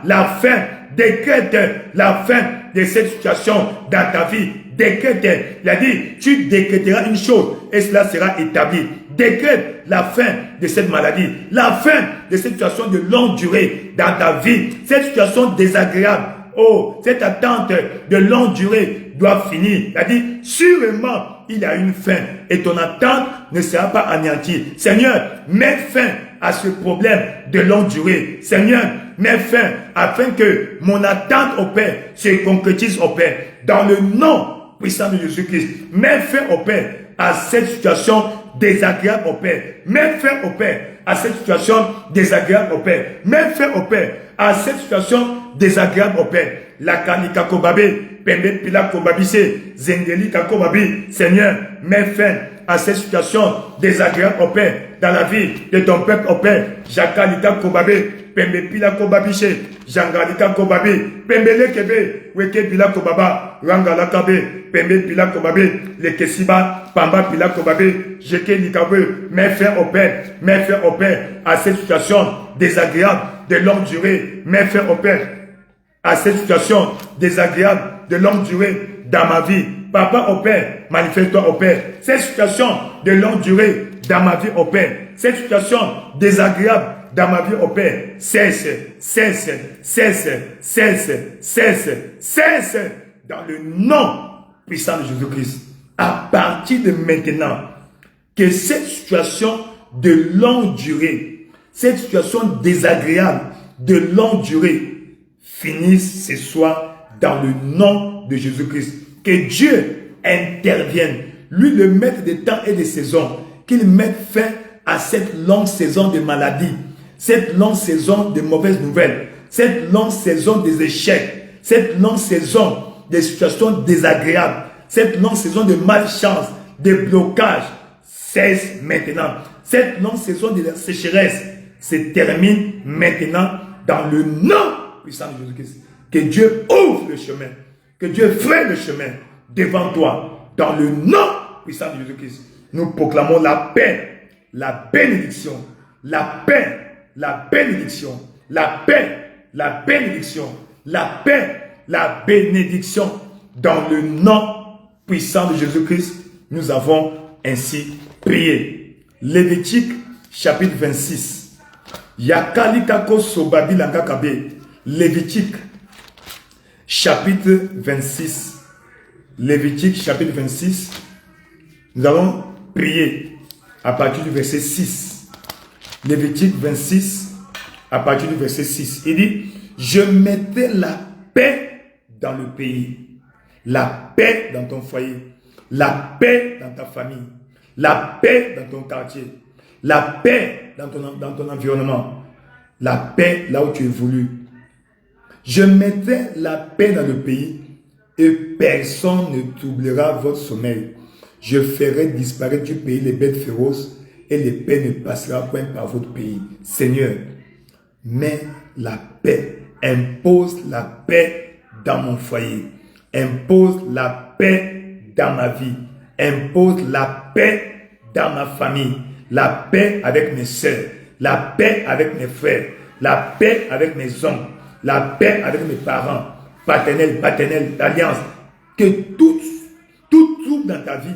la fin, décrète la fin de cette situation dans ta vie. Décrète, il a dit, tu décréteras une chose et cela sera établi. Décrète la fin de cette maladie, la fin de cette situation de longue durée dans ta vie, cette situation désagréable. Oh, cette attente de longue durée doit finir. Il a dit, sûrement, il y a une fin et ton attente ne sera pas anéantie. Seigneur, mets fin à ce problème de longue durée. Seigneur, mets fin afin que mon attente au Père se concrétise au Père. Dans le nom puissant de Jésus-Christ, mets fin au Père à cette situation désagréable au Père. Mets fin au Père à cette situation désagréable au Père. Mets fin au Père à cette situation désagréable au Père. La Kanika Kobabe, Pembe Pila Kobabise, Zengeli Kakobabi. Seigneur, mets fin à cette situation désagréable au Père dans la vie de ton peuple au Père. Jakalika Kobabe, Pembe Pila Kobabiche, Jangalika Kobabe, Pembele Kebe, Weke Pila Kobaba, Rangala Kabe, Pembe Pila Kobabe, Lekesiba, Pamba Pila Kobabe, Jeke Nikabe. Mets fin au Père, mets fin au Père à cette situation désagréable de longue durée. Mets fin au Père à cette situation désagréable de longue durée dans ma vie. Papa, au Père, manifeste-toi au Père. Cette situation de longue durée dans ma vie, au Père. Cette situation désagréable dans ma vie, au Père. Cesse. Dans le nom puissant de Jésus-Christ. À partir de maintenant, que cette situation de longue durée, cette situation désagréable de longue durée, finisse ce soir dans le nom de Jésus-Christ. Que Dieu intervienne, lui le maître des temps et des saisons, qu'il mette fin à cette longue saison de maladie, cette longue saison de mauvaises nouvelles, cette longue saison des échecs, cette longue saison des situations désagréables, cette longue saison de malchance, de blocage. Cesse maintenant. Cette longue saison de la sécheresse se termine maintenant dans le nom puissant de Jésus-Christ. Que Dieu ouvre le chemin. Que Dieu fraye le chemin devant toi. Dans le nom puissant de Jésus-Christ. Nous proclamons la paix, la bénédiction, la paix, la bénédiction, la paix, la bénédiction, la paix, la bénédiction. Dans le nom puissant de Jésus-Christ, nous avons ainsi prié. Lévitique chapitre 26. Yakalikako sobabi langakabe. Lévitique, chapitre 26. Lévitique, chapitre 26. Nous allons prier à partir du verset 6. Lévitique 26, à partir du verset 6. Il dit, je mettais la paix dans le pays, la paix dans ton foyer, la paix dans ta famille, la paix dans ton quartier, la paix dans ton environnement, la paix là où tu évolues. Je mettrai la paix dans le pays et personne ne troublera votre sommeil. Je ferai disparaître du pays les bêtes féroces et l'épée ne passera point par votre pays. Seigneur, mets la paix, impose la paix dans mon foyer, impose la paix dans ma vie, impose la paix dans ma famille, la paix avec mes soeurs, la paix avec mes frères, la paix avec mes oncles, la paix avec mes parents, paternels, d'alliance. Que tout trouble dans ta vie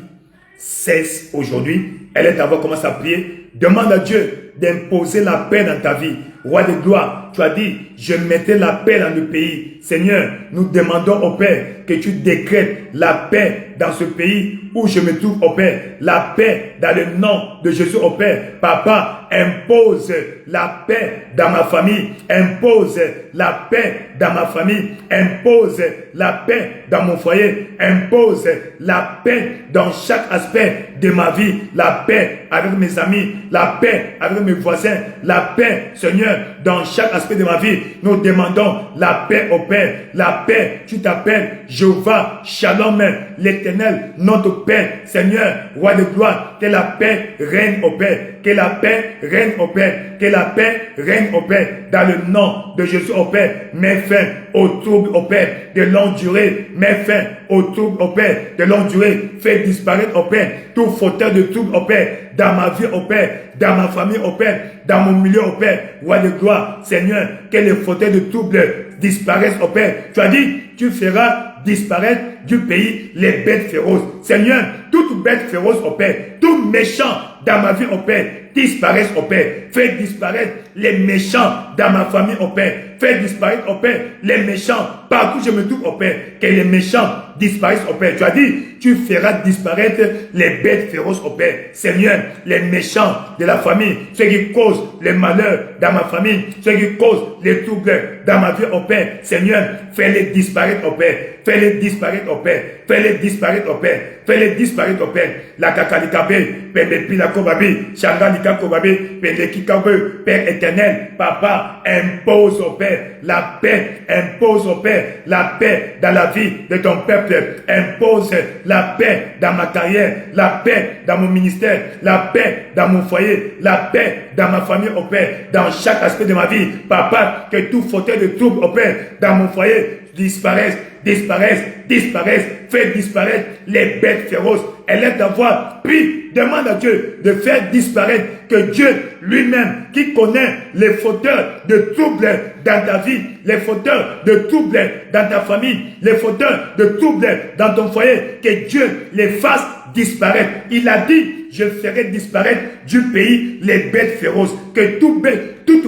cesse aujourd'hui. Elle est à voir, commence à prier. Demande à Dieu d'imposer la paix dans ta vie. Roi de gloire, tu as dit, je mettais la paix dans le pays. Seigneur, nous demandons au Père que tu décrètes la paix dans ce pays où je me trouve, au Père. La paix dans le nom de Jésus, au Père. Papa, impose la paix dans ma famille. Impose la paix dans ma famille. Impose la paix dans mon foyer. Impose la paix dans chaque aspect de ma vie. La paix avec mes amis. La paix avec mes voisins. La paix, Seigneur, dans chaque aspect de ma vie. Nous demandons la paix au Père. La paix, tu t'appelles Jéhovah, Shalom, l'Éternel, notre Père. Seigneur, Roi de gloire, que la paix règne au Père. Que la paix règne au Père. Que la paix règne au Père. Dans le nom de Jésus au Père. Mets fin au trouble au Père de longue durée. Mets fin au trouble au Père de longue durée. Fais disparaître au Père tout fauteur de trouble au Père. Dans ma vie au Père. Dans ma famille au Père. Dans mon milieu au Père. Roi de gloire, Seigneur, que les fauteurs de trouble disparaissent au Père. Tu as dit, tu feras disparaître du pays les bêtes féroces. Seigneur, toute bête féroce au Père, tout méchant dans ma vie au Père, disparaissent au Père. Fais disparaître les méchants dans ma famille au Père. Fais disparaître au Père les méchants partout où je me trouve au Père. Que les méchants disparaissent au Père. Tu as dit, tu feras disparaître les bêtes féroces au Père. Seigneur, les méchants de la famille, ceux qui causent les malheurs dans ma famille, ceux qui causent les troubles dans ma vie au Père. Seigneur, fais-les disparaître au Père. Fais-les disparaître au Père. Fais-les disparaître au Père. Fais-les disparaître au Père. La kakalikabe, pende pila kobabi, changalika kobabi, pende kikabe, Père éternel, Papa, impose au Père la paix, impose au Père la paix dans la vie de ton peuple, impose la paix dans ma carrière, la paix dans mon ministère, la paix dans mon foyer, la paix dans ma famille au Père, dans chaque aspect de ma vie. Papa, que tout fauteuil de trouble au Père dans mon foyer disparaisse, disparaisse, disparaisse. Fais disparaître les bêtes féroces. Elle est d'avoir pris. Demande à Dieu de faire disparaître, que Dieu lui-même, qui connaît les fauteurs de troubles dans ta vie, les fauteurs de troubles dans ta famille, les fauteurs de troubles dans ton foyer, que Dieu les fasse disparaître. Il a dit, je ferai disparaître du pays les bêtes féroces. Que toute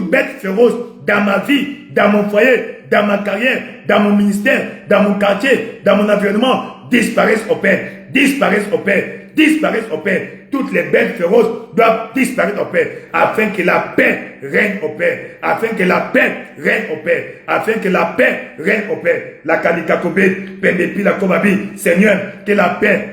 bête féroce dans ma vie, dans mon foyer, dans ma carrière, dans mon ministère, dans mon quartier, dans mon environnement, disparaissent au Père, disparaissent au Père, disparaissent au Père. Toutes les bêtes féroces doivent disparaître au Père, afin que la paix règne au Père, afin que la paix règne au Père, afin que la paix règne au Père. La kalikakobe, pendepi la kobabi, Seigneur, que la paix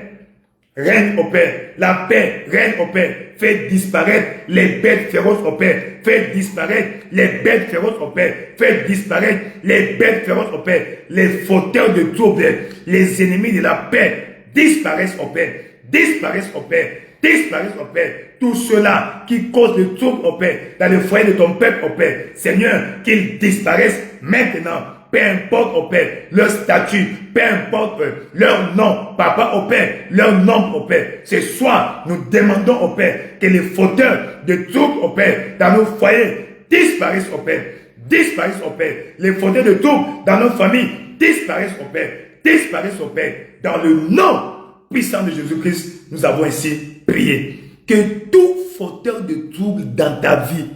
règne au Père, la paix règne au Père. Fais disparaître les bêtes féroces au Père. Fais disparaître les bêtes féroces au Père. Fais disparaître les bêtes féroces au Père. Les fauteurs de troubles, les ennemis de la paix disparaissent au Père. Disparaissent au Père. Disparaissent au Père. Tout cela qui cause le trouble au Père, dans le foyer de ton peuple au Père. Seigneur, qu'ils disparaissent maintenant. Peu importe au Père, leur statut, peu importe leur nom, Papa au Père, leur nom au Père. Ce soir, nous demandons au Père que les fauteurs de troubles au Père, dans nos foyers, disparaissent au Père. Disparaissent au Père. Les fauteurs de troubles dans nos familles, disparaissent au Père. Disparaissent au Père. Dans le nom puissant de Jésus-Christ, nous avons ainsi prié. Que tout fauteur de troubles dans ta vie,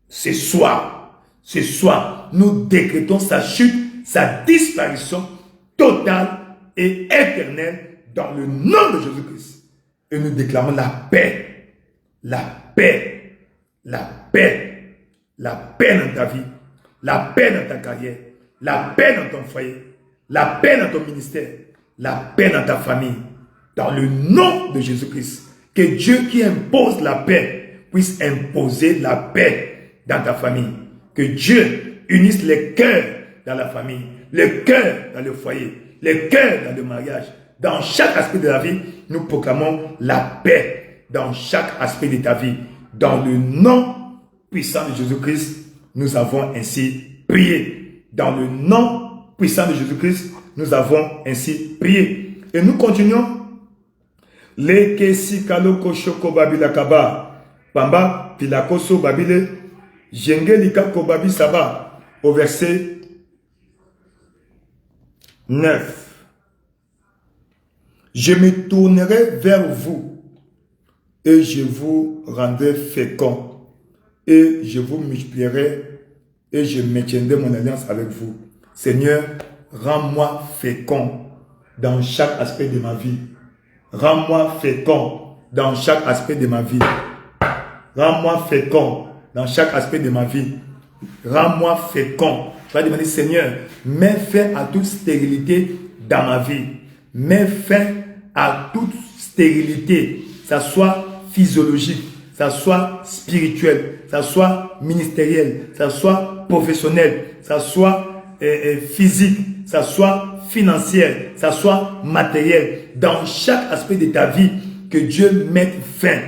ce soir, nous décrétons sa chute, sa disparition totale et éternelle dans le nom de Jésus-Christ. Et nous déclarons la paix, la paix, la paix, la paix dans ta vie, la paix dans ta carrière, la paix dans ton foyer, la paix dans ton ministère, la paix dans ta famille, dans le nom de Jésus-Christ. Que Dieu qui impose la paix puisse imposer la paix dans ta famille. Que Dieu unisse les cœurs dans la famille, les cœurs dans le foyer, les cœurs dans le mariage. Dans chaque aspect de la vie, nous proclamons la paix dans chaque aspect de ta vie. Dans le nom puissant de Jésus-Christ, nous avons ainsi prié. Dans le nom puissant de Jésus-Christ, nous avons ainsi prié. Et nous continuons Leke si kaloko shoko babila kaba. Pamba pilakoso babile. Jengelika kobabi saba. Au verset 9. Je me tournerai vers vous et je vous rendrai fécond et je vous multiplierai et je maintiendrai mon alliance avec vous. Seigneur, rends-moi fécond dans chaque aspect de ma vie. Rends-moi fécond dans chaque aspect de ma vie. Rends-moi fécond dans chaque aspect de ma vie. Rends-moi fécond. Je vais demander, Seigneur, mets fin à toute stérilité dans ma vie. Mets fin à toute stérilité, ça soit physiologique, ça soit spirituel, ça soit ministériel, ça soit professionnel, ça soit physique, ça soit financier, ça soit matériel. Dans chaque aspect de ta vie, que Dieu mette fin.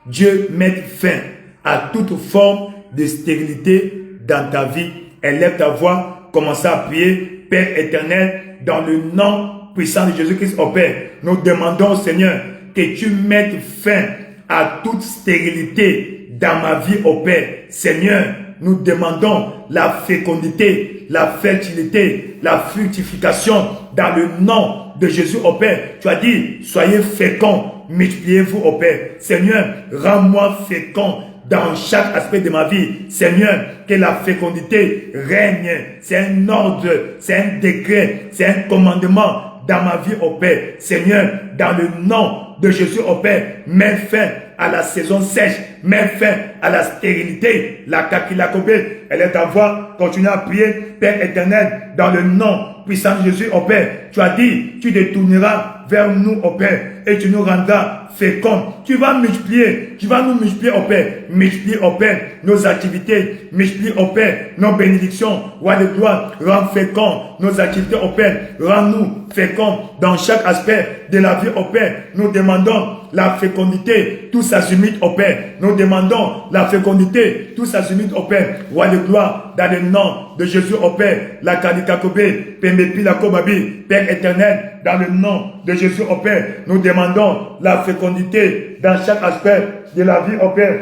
Dieu mette fin à toute forme de stérilité dans ta vie. Élève ta voix, commence à prier, Père éternel, dans le nom puissant de Jésus-Christ au Père. Nous demandons au Seigneur que tu mettes fin à toute stérilité dans ma vie au Père. Seigneur, nous demandons la fécondité, la fertilité, la fructification dans le nom de Jésus au Père. Tu as dit, soyez féconds, multipliez-vous au Père. Seigneur, rends-moi fécond dans chaque aspect de ma vie. Seigneur, que la fécondité règne. C'est un ordre, c'est un décret, c'est un commandement dans ma vie au Père. Seigneur, dans le nom de Jésus au Père, mets fin à la saison sèche, mets fin à la stérilité. La kakilakobé, elle est ta voix, continue à prier, Père éternel, dans le nom puissant de Jésus au Père. Tu as dit, tu détourneras vers nous au Père et tu nous rendras féconds. Tu vas multiplier, tu vas nous multiplier au Père. Multiplier au Père nos activités, multiplier au Père nos bénédictions. Roi de gloire, rends féconds nos activités au Père. Rends-nous féconds dans chaque aspect de la vie au Père. Nous demandons la fécondité, tous azimuts au Père. Nous demandons la fécondité, tous azimuts au Père. Roi de gloire, dans le nom de Jésus au Père. La Kadikakobé, Pembepi la Kobabi, Père éternel, dans le nom de Jésus au Père. Nous demandons la fécondité dans chaque aspect de la vie au Père.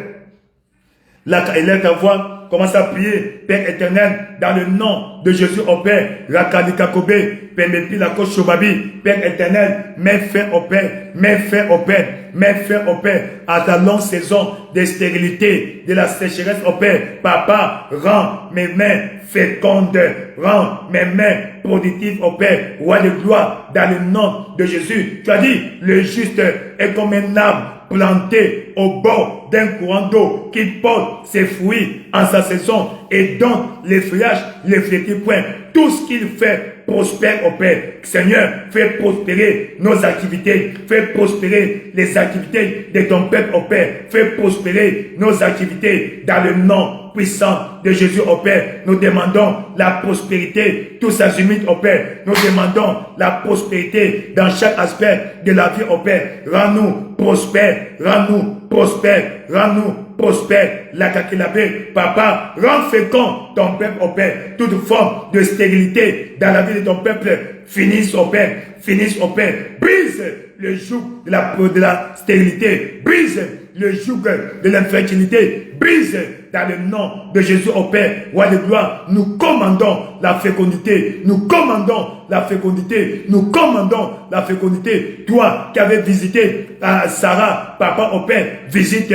Élève ta voix, commence à prier, Père éternel, dans le nom de Jésus au Père. Rakadikakobé, Pembepi la Koshobabi, Père éternel, mets fin au Père, mets fin au Père, mets fin au Père à ta longue saison de stérilité, de la sécheresse au Père. Papa, rends mes mains fécondes, rends mes mains productives au Père. Roi de gloire, dans le nom de Jésus. Tu as dit, le juste est comme un arbre planté au bord d'un courant d'eau qui porte ses fruits en sa saison et dont les feuillages ne flétrit point. Tout ce qu'il fait prospère au Père. Seigneur, fais prospérer nos activités. Fais prospérer les activités de ton peuple au Père. Fais prospérer nos activités dans le nom puissant de Jésus au Père. Nous demandons la prospérité, tous azimuts au Père. Nous demandons la prospérité dans chaque aspect de la vie au Père. Rends-nous prospères, rends-nous prospères, rends-nous prospères. La kakilabé, Papa, rends fécond ton peuple au Père. Toute forme de stérilité dans la vie de ton peuple, finisse au Père, finisse au Père. Brise le joug de la stérilité, brise le joug de l'infertilité, brise dans le nom de Jésus au Père. Roi de gloire, nous commandons la fécondité, nous commandons la fécondité, nous commandons la fécondité. Toi qui avais visité Sarah, papa au Père, visite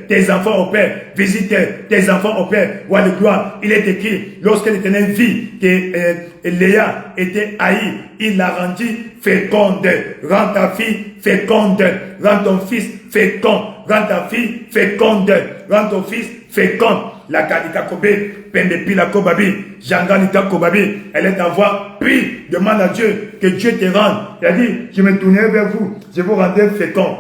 tes enfants au Père, visite tes enfants au Père. Roi de gloire, il est écrit, lorsque l'Éternel vit que Léa était haïe, il l'a rendue féconde. Rends ta fille féconde, rends ton fils fécond, rends ta fille féconde, rends ton fils fécond. La Kadika Kobé, Pendepi la Kobabi, Janganita Kobabi, elle est ta voix, prie, demande à Dieu que Dieu te rende. Il a dit, je me tournerai vers vous, je vous rendrai fécond.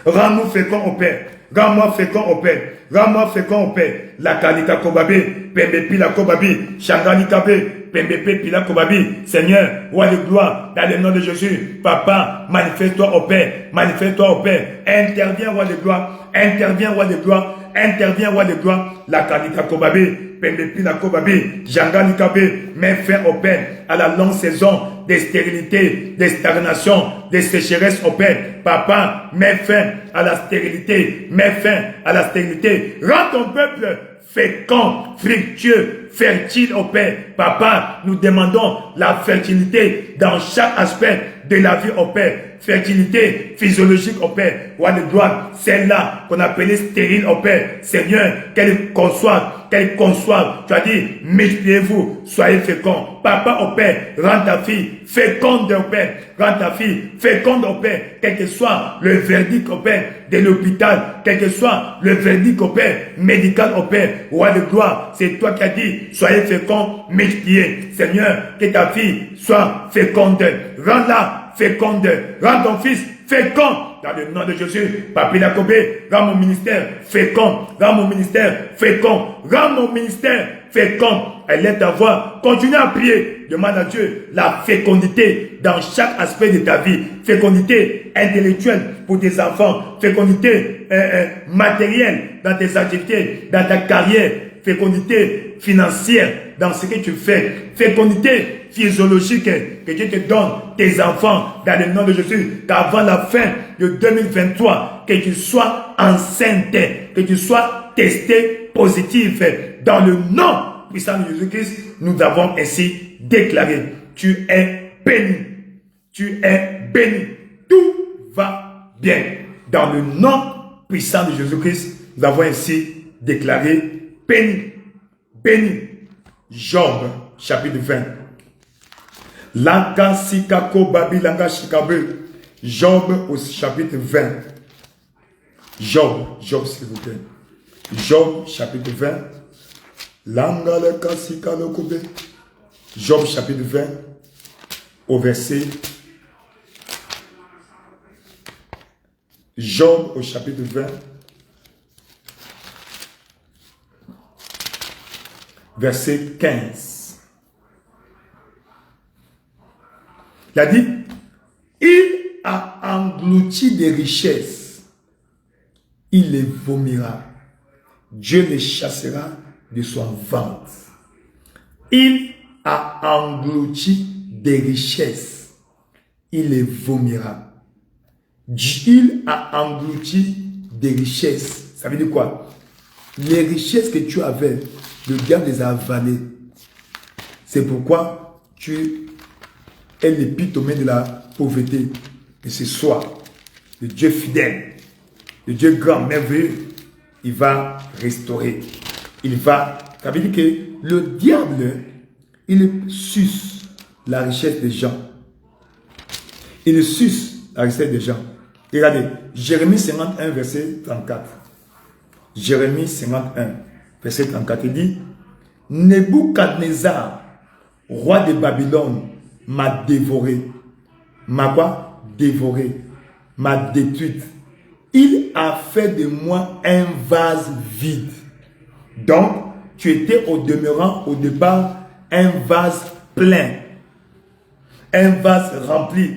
Rends-nous fécond au Père, rends-moi fécond au Père, rends-moi fécond au Père. La Kadika Kobabi, Pendepi la Kobabi, Janganita Kobabi, Pembepe Pila Kobabi, Seigneur, roi de gloire, dans le nom de Jésus, Papa, manifeste-toi au Père, manifeste-toi au Père, interviens, roi de gloire, interviens, roi de gloire, intervient, roi de gloire, la Kalika Kobabe, Pendepi la Kobabe, Janga Likabe, mets fin au Père à la longue saison de stérilité, de stagnation, de sécheresse au Père. Papa, mets fin à la stérilité, mets fin à la stérilité. Rends ton peuple fécond, fructueux, fertile au Père. Papa, nous demandons la fertilité dans chaque aspect de la vie au Père. Fertilité physiologique au Père. Roi de gloire, celle-là qu'on appelait stérile au Père. Seigneur, qu'elle conçoive. Tu as dit, multipliez-vous, soyez féconds. Papa au Père, rends ta fille féconde au Père. Rends ta fille féconde au Père. Quel que soit le verdict au Père de l'hôpital, quel que soit le verdict au Père médical au Père. Roi de gloire, c'est toi qui as dit, soyez féconds, multipliez. Seigneur, que ta fille soit féconde. Rends-la féconde. Rends ton fils fécond. Dans le nom de Jésus, Papi Jacob, rends mon ministère fécond. Rends mon ministère fécond. Rends mon ministère fécond. Elle est ta voix. Continue à prier. Demande à Dieu la fécondité dans chaque aspect de ta vie. Fécondité intellectuelle pour tes enfants. Fécondité matérielle dans tes activités, dans ta carrière. Fécondité financière dans ce que tu fais. Fécondité physiologique que Dieu te donne tes enfants dans le nom de Jésus. Qu'avant la fin de 2023, que tu sois enceinte, que tu sois testé positif dans le nom puissant de Jésus-Christ. Nous avons ainsi déclaré. Tu es béni. Tu es béni. Tout va bien. Dans le nom puissant de Jésus-Christ, nous avons ainsi déclaré béni. Béni. Job, chapitre 20. Langa Sikako Babi Langa Shikabe. Job au chapitre 20. Job, s'il vous plaît. Job, chapitre 20. Langa Leka Sikalo Kobe. Job, chapitre 20. Au verset. Job au chapitre 20. Verset 15. Il a dit, il a englouti des richesses, il les vomira, Dieu les chassera de son ventre. Il a englouti des richesses, il les vomira. Il a englouti des richesses. Ça veut dire quoi? Les richesses que tu avais, le diable les a avalées. C'est pourquoi tu est l'épitome de la pauvreté. Et ce soir, le Dieu fidèle, le Dieu grand, merveilleux, il va restaurer. Il va, ça veut dire que le diable, il suce la richesse des gens. Il suce la richesse des gens. Regardez, Jérémie 51, verset 34. Jérémie 51, verset 34, il dit, Nebuchadnezzar, roi de Babylone, m'a dévoré. M'a quoi? Dévoré. M'a détruite. Il a fait de moi un vase vide. Donc, tu étais au demeurant au départ un vase plein. Un vase rempli.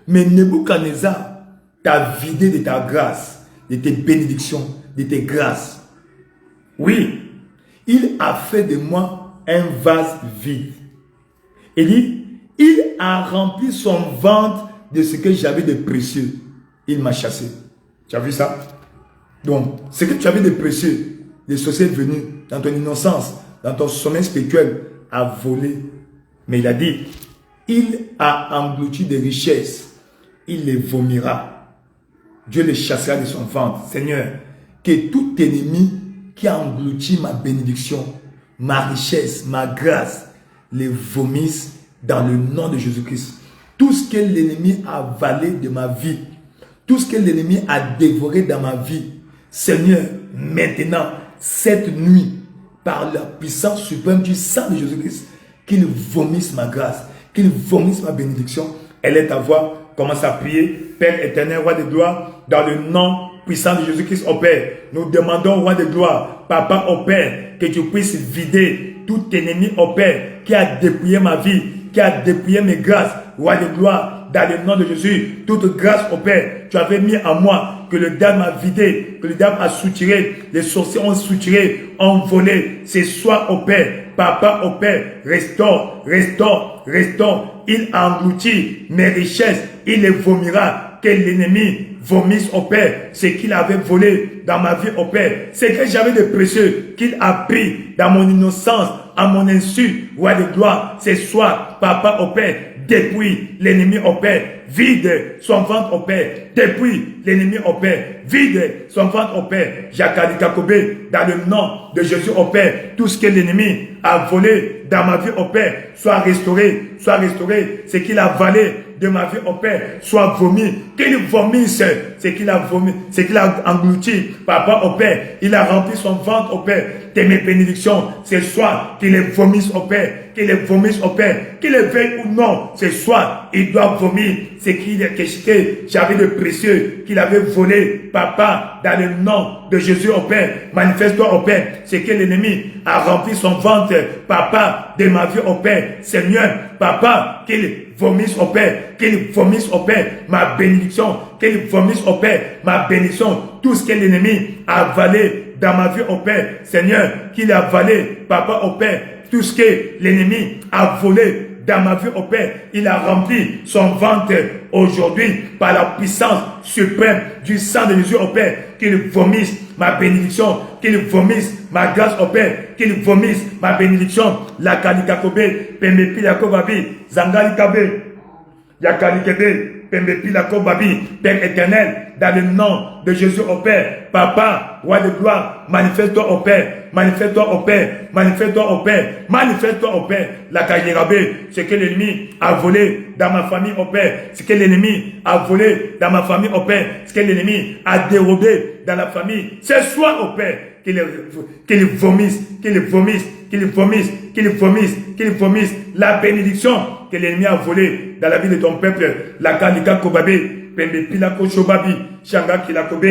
Mais Nebuchadnezzar t'a vidé de ta grâce, de tes bénédictions, de tes grâces. Oui, il a fait de moi un vase vide. Il dit, il a rempli son ventre de ce que j'avais de précieux. Il m'a chassé. Tu as vu ça? Donc, ce que tu avais de précieux, les sorciers venus dans ton innocence, dans ton sommeil spirituel, a volé. Mais il a dit, il a englouti des richesses. Il les vomira. Dieu les chassera de son ventre. Seigneur, que tout ennemi qui a englouti ma bénédiction, ma richesse, ma grâce, les vomisse dans le nom de Jésus-Christ. Tout ce que l'ennemi a avalé de ma vie, tout ce que l'ennemi a dévoré dans ma vie, Seigneur, maintenant, cette nuit, par la puissance suprême du sang de Jésus-Christ, qu'il vomisse ma grâce, qu'il vomisse ma bénédiction. Elle est ta voix. Commence à prier. Père éternel, roi de gloire, dans le nom puissant de Jésus-Christ, au Père, nous demandons, roi de gloire, Papa, au Père, que tu puisses vider tout ennemi, au Père, qui a dépouillé ma vie, qui a dépouillé mes grâces, roi de gloire, dans le nom de Jésus, toute grâce, au Père, tu avais mis en moi, que le diable a vidé, que le diable a soutiré, les sorciers ont soutiré, ont volé. Ce soir, au Père, Papa, au Père, restaure, restaure, restaure. Il engloutit mes richesses, il les vomira. Que l'ennemi vomisse au Père ce qu'il avait volé dans ma vie au Père. Ce que j'avais de précieux qu'il a pris dans mon innocence, à mon insu, roi de gloire. Ce soir, Papa au Père, depuis l'ennemi au Père, vide son ventre au Père, depuis l'ennemi au Père, vide son ventre au Père. Jakali Kakobe, dans le nom de Jésus au Père, tout ce que l'ennemi a volé dans ma vie au Père, soit restauré, ce qu'il a volé de ma vie au Père, soit vomi, qu'il vomisse ce qu'il a vomi, ce qu'il a englouti. Papa au Père, il a rempli son ventre au Père de mes bénédictions. Ce soir, qu'il les vomisse au Père, qu'il les vomisse au Père, qu'il les veuille ou non, ce soir, il doit vomir ce que j'avais de précieux, qu'il avait volé. Papa, dans le nom de Jésus au Père, manifeste-toi au Père, ce que l'ennemi a rempli son ventre, Papa, de ma vie au Père. Seigneur, Papa, qu'il vomisse au Père, qu'il vomisse au Père ma bénédiction, qu'il vomisse au Père ma bénédiction, tout ce que l'ennemi a avalé dans ma vie au Père. Seigneur, qu'il a avalé, Papa au Père, tout ce que l'ennemi a volé dans ma vie au Père, il a rempli son ventre aujourd'hui par la puissance suprême du sang de Jésus au Père, qu'il vomisse ma bénédiction, qu'il vomisse ma grâce au Père, qu'il vomisse ma bénédiction. La kalikakobe, pembepi la kobabi, zangali kabe, yakalikebe, pembepi la kobabi, Père éternel, dans le nom de Jésus au Père, Papa, roi de gloire, manifeste-toi au Père, manifeste-toi au Père, manifeste-toi au Père, manifeste-toi au Père. La kayerabe, ce que l'ennemi a volé dans ma famille au Père, ce que l'ennemi a volé dans ma famille au Père, ce que l'ennemi a dérobé dans la famille, ce soir au Père, qu'il vomisse, qu'il vomisse, qu'il vomisse, qu'il vomisse, qu'il vomisse la bénédiction que l'ennemi a volée dans la vie de ton peuple. La kalika kobabe, pembe pilako shobabi, shanga kilakobe,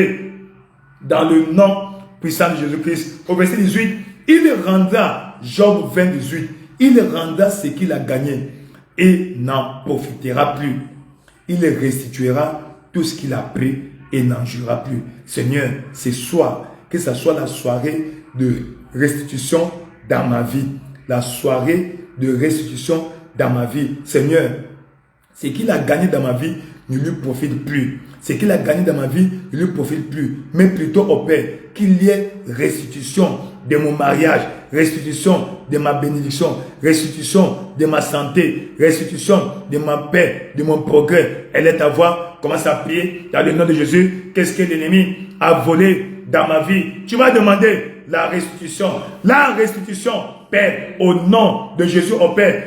dans le nom puissant de Jésus-Christ. Au verset 18, il rendra, Job 20, 18, il rendra ce qu'il a gagné et n'en profitera plus. Il restituera tout ce qu'il a pris et n'en jouera plus. Seigneur, ce soir, que ce soit la soirée de restitution dans ma vie, la soirée de restitution dans ma vie. Seigneur, ce qu'il a gagné dans ma vie ne lui profite plus. Ce qu'il a gagné dans ma vie ne lui profite plus. Mais plutôt au Père, qu'il y ait restitution de mon mariage, restitution de ma bénédiction, restitution de ma santé, restitution de ma paix, de mon progrès. Elle est à voir, commence à prier dans le nom de Jésus. Qu'est-ce que l'ennemi a volé dans ma vie? Tu vas demander la restitution. La restitution, Père, au nom de Jésus au Père,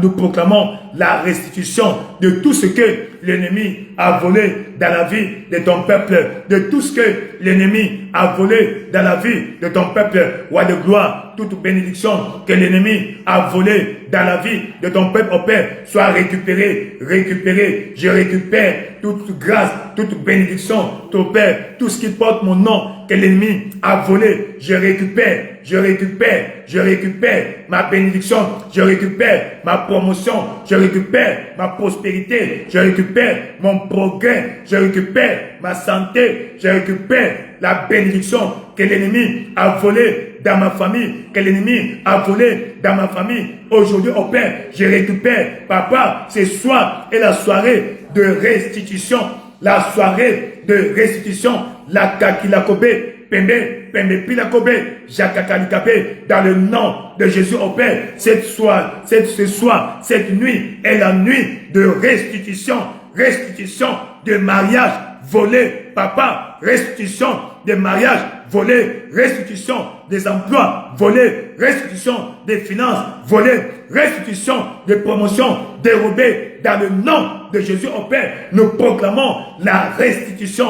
nous proclamons la restitution de tout ce que l'ennemi a volé dans la vie de ton peuple, de tout ce que l'ennemi a volé dans la vie de ton peuple. Roi de gloire, toute bénédiction que l'ennemi a volé dans la vie de ton peuple au Père, soit récupérée, récupérée. Je récupère toute grâce, toute bénédiction, ton Père, tout ce qui porte mon nom, que l'ennemi a volé, je récupère, je récupère, je récupère ma bénédiction, je récupère ma promotion, je récupère ma prospérité, je récupère mon progrès, je récupère ma santé, je récupère la bénédiction que l'ennemi a volé dans ma famille, que l'ennemi a volé dans ma famille. Aujourd'hui, au Père, je récupère, Papa, ce soir est la soirée de restitution, la soirée de restitution, la kakilakobe, pembe pilakobe, jakakalikabe, dans le nom de Jésus au Père. Ce soir, cette nuit est la nuit de restitution, restitution de mariage volé, Papa, restitution des mariages volés, restitution des emplois volés, restitution des finances volées, restitution des promotions dérobées dans le nom de Jésus au Père. Nous proclamons la restitution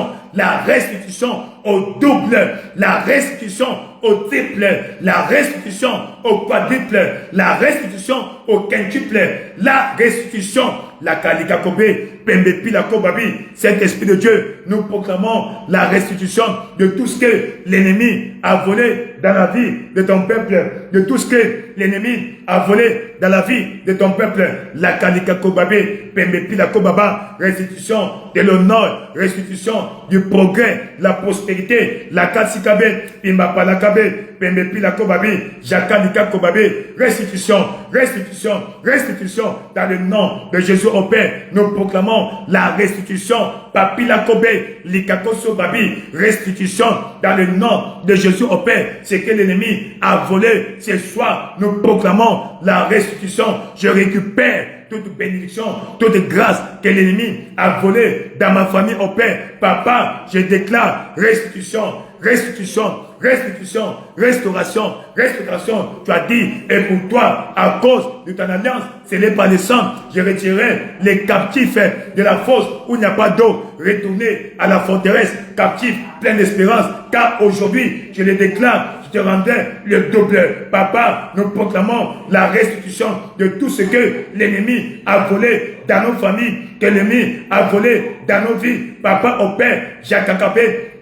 au double, la restitution au triple, la restitution au quadruple, la restitution au quintuple, la restitution, la kalikakobe, pembe pilakobabi. Cet esprit de Dieu, nous proclamons la restitution de tout ce que l'ennemi a volé dans la vie de ton peuple, de tout ce que l'ennemi a volé dans la vie de ton peuple. La kalika kobabe, pembe pila kobaba, restitution de l'honneur, restitution du progrès, la prospérité, la kasikabe, pimba kabe, pembe pila kobabe, jakalika kobabe, restitution, restitution, restitution, dans le nom de Jésus au Père. Nous proclamons la restitution, papila kobe, likakoso babi, restitution, dans le nom de Jésus au Père. C'est que l'ennemi a volé ce soir. Nous proclamons la restitution. Je récupère toute bénédiction, toute grâce que l'ennemi a volé dans ma famille au Père. Papa, je déclare restitution, restitution, restitution, restauration, restauration. Tu as dit, et pour toi, à cause de ton alliance, c'est les par le sang, je retirerai les captifs de la fosse où il n'y a pas d'eau. Retournez à la forteresse, captifs, plein d'espérance, car aujourd'hui, je les déclare, je te rendais le double. Papa, nous proclamons la restitution de tout ce que l'ennemi a volé dans nos familles, que l'ennemi a volé dans nos vies. Papa, au Père, Jakakabé,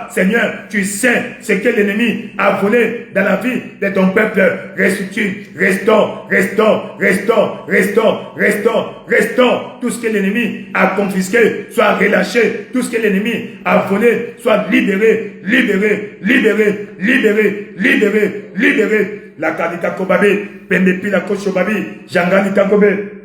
Seigneur, tu sais ce que l'ennemi a volé dans la vie de ton peuple. Restitue, restaure, restaure, restaure, restaure, restaure, restaure. Tout ce que l'ennemi a confisqué soit relâché. Tout ce que l'ennemi a volé soit libéré, libéré, libéré, libéré, libéré, libéré. La kalika kobabe, pembe pila koshobabi, jangani kakobe.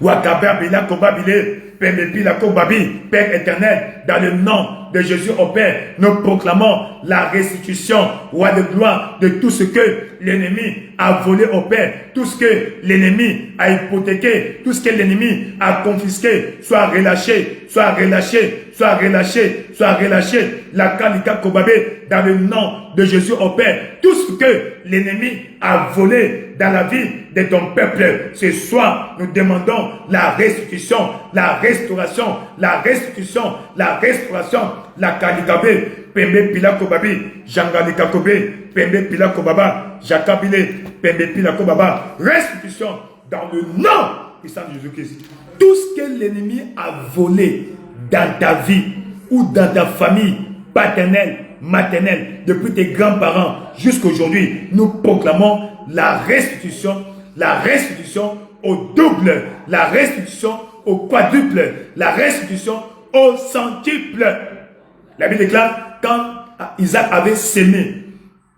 Wakababila kobabile, pemepila kobabi, Père éternel, dans le nom de Jésus au Père, nous proclamons la restitution, roi de gloire, de tout ce que l'ennemi a volé au Père, tout ce que l'ennemi a hypothéqué, tout ce que l'ennemi a confisqué, soit relâché, soit relâché, soit relâché, soit relâché. La kalika kobabé, dans le nom de Jésus au Père, tout ce que l'ennemi a volé dans la vie de ton peuple. Ce soir, nous demandons la restitution, la restauration, la restitution, la restauration, la kalikabe, pembe pila kobabi, jangalika kobe, pembe pila kobaba, jakabile, pembe pila kobaba, restitution dans le nom puissant de Jésus-Christ. Tout ce que l'ennemi a volé dans ta vie ou dans ta famille paternelle, maternelle, depuis tes grands-parents jusqu'à aujourd'hui, nous proclamons la restitution au double, la restitution au quadruple, la restitution au centuple. La Bible déclare, quand Isaac avait semé,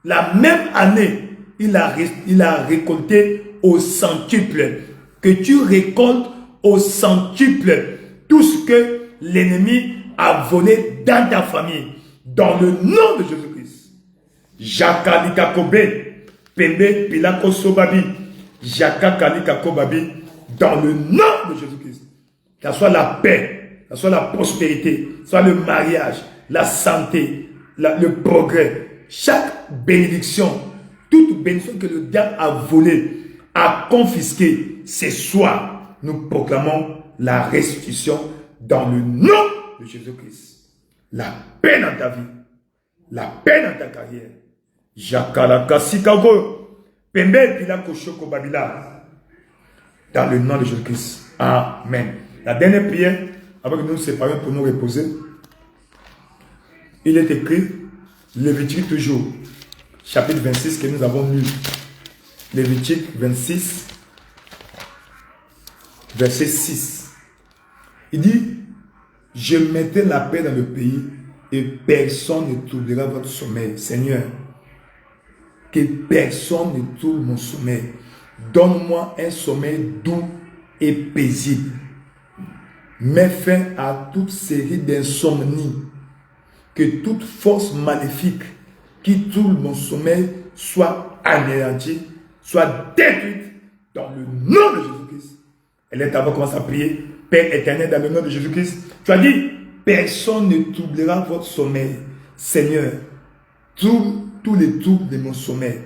la même année, il a récolté au centuple. Que tu récoltes au centuple tout ce que l'ennemi a volé dans ta famille. Dans le nom de Jésus-Christ. Jakalika Kobe, Pembe Pilako Sobabi, Jakakalika Kobabi, dans le nom de Jésus-Christ. Que ce soit la paix, que ce soit la prospérité, que ce soit le mariage, la santé, le progrès, chaque bénédiction, toute bénédiction que le diable a volée, a confisquée, ce soir, nous proclamons la restitution dans le nom de Jésus-Christ. La paix dans ta vie, la paix dans ta carrière. Jakalaka Sikago, Pembe Pilako Shoko Babila. Dans le nom de Jésus-Christ. Amen. La dernière prière, avant que nous nous séparions pour nous reposer, il est écrit, Lévitique toujours, chapitre 26 que nous avons lu. Lévitique 26, verset 6. Il dit, je mettrai la paix dans le pays et personne ne troublera votre sommeil. Seigneur, que personne ne trouble mon sommeil. Donne-moi un sommeil doux et paisible. Mets fin à toute série d'insomnies. Que toute force maléfique qui trouble mon sommeil soit anéantie, soit détruite dans le nom de Jésus-Christ. Elle est avant de commencer à prier. Père éternel, dans le nom de Jésus-Christ, tu as dit, personne ne troublera votre sommeil. Seigneur, trouble tous les troubles de mon sommeil.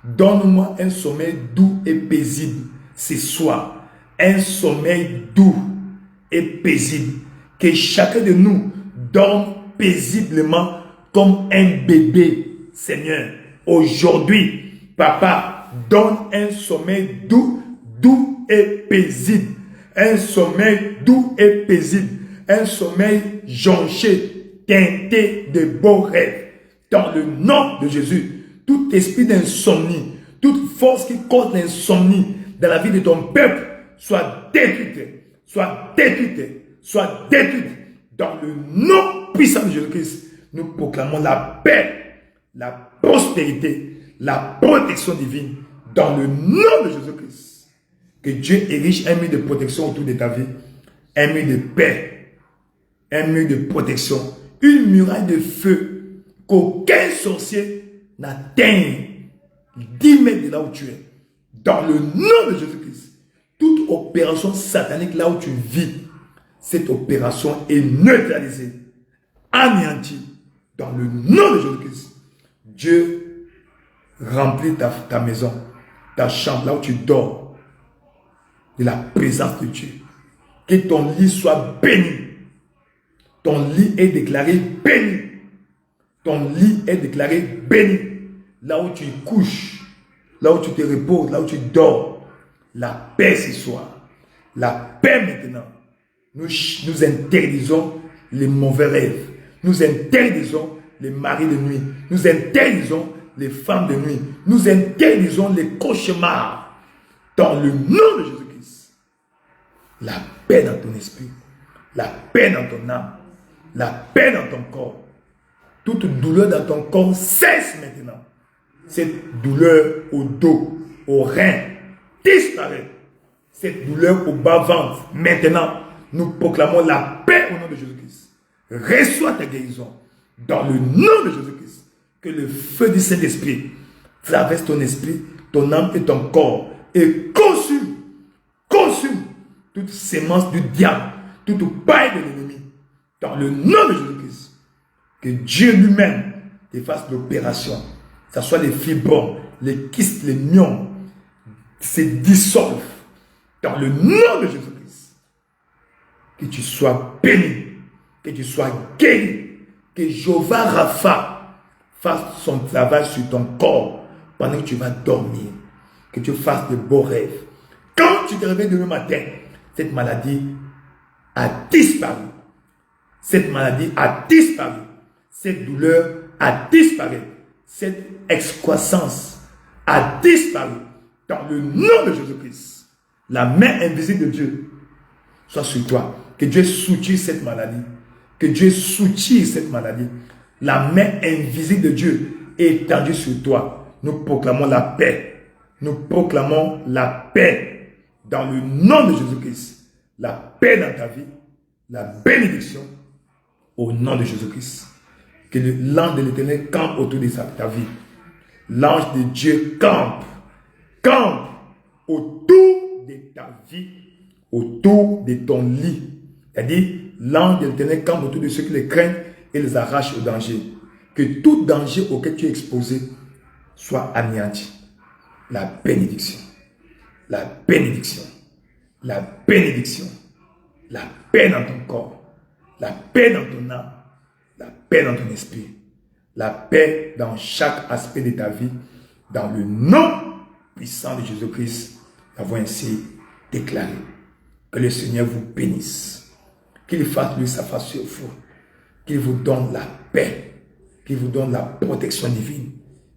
Donne-moi un sommeil doux et paisible ce soir. Un sommeil doux et paisible. Que chacun de nous dorme paisiblement comme un bébé. Seigneur, aujourd'hui, Papa, donne un sommeil doux et paisible. Un sommeil doux et paisible. Un sommeil jonché, teinté de beaux rêves. dans le nom de Jésus. Tout esprit d'insomnie, toute force qui cause l'insomnie dans la vie de ton peuple, soit détruite, soit détruite, soit détruite. Dans le nom puissant de Jésus-Christ, nous proclamons la paix, la prospérité, la protection divine dans le nom de Jésus-Christ. Que Dieu érige un mur de protection autour de ta vie, un mur de paix, un mur de protection, une muraille de feu qu'aucun sorcier n'atteigne 10 mètres de là où tu es. Dans le nom de Jésus-Christ, toute opération satanique là où tu vis, cette opération est neutralisée, anéantie. Dans le nom de Jésus-Christ, Dieu remplit ta maison, ta chambre, là où tu dors, de la présence de Dieu. Que ton lit soit béni. Ton lit est déclaré béni. Ton lit est déclaré béni. Là où tu couches, là où tu te reposes, là où tu dors, la paix ce soir. La paix maintenant. Nous interdisons les mauvais rêves. Nous interdisons les maris de nuit. Nous interdisons les femmes de nuit. Nous interdisons les cauchemars. Dans le nom de Jésus-Christ. La paix dans ton esprit. La paix dans ton âme. La paix dans ton corps. Toute douleur dans ton corps cesse maintenant. Cette douleur au dos, au rein, disparaît. Cette douleur au bas-ventre, maintenant, nous proclamons la paix au nom de Jésus-Christ. Reçois ta guérison dans le nom de Jésus-Christ. Que le feu du Saint-Esprit traverse ton esprit, ton âme et ton corps et consume toute sémence du diable, toute paille de l'ennemi. Dans le nom de Jésus-Christ, que Dieu lui-même te fasse l'opération. Que ce soit les fibromes, les kystes, les myomes, se dissolvent. Dans le nom de Jésus-Christ, que tu sois béni, que tu sois guéri, que Jéhovah Rapha fasse son travail sur ton corps pendant que tu vas dormir, que tu fasses de beaux rêves. Quand tu te réveilles demain matin, cette maladie a disparu. Cette maladie a disparu. Cette douleur a disparu. Cette excroissance a disparu. Dans le nom de Jésus-Christ, la main invisible de Dieu soit sur toi. Que Dieu soutire cette maladie. Que Dieu soutire cette maladie. La main invisible de Dieu est étendue sur toi. Nous proclamons la paix. Nous proclamons la paix dans le nom de Jésus-Christ. La paix dans ta vie. La bénédiction au nom de Jésus-Christ. Que l'ange de l'Éternel campe autour de ta vie. L'ange de Dieu campe autour de ta vie, autour de ton lit. C'est-à-dire, l'ange de l'Éternel campe autour de ceux qui les craignent et les arrache au danger. Que tout danger auquel tu es exposé soit anéanti. La bénédiction, la bénédiction, la bénédiction, la paix dans ton corps, la paix dans ton âme, la paix dans ton esprit, la paix dans chaque aspect de ta vie, dans le nom puissant de Jésus-Christ, nous avons ainsi déclaré. Que le Seigneur vous bénisse, qu'il fasse lui sa face sur vous, qu'il vous donne la paix, qu'il vous donne la protection divine,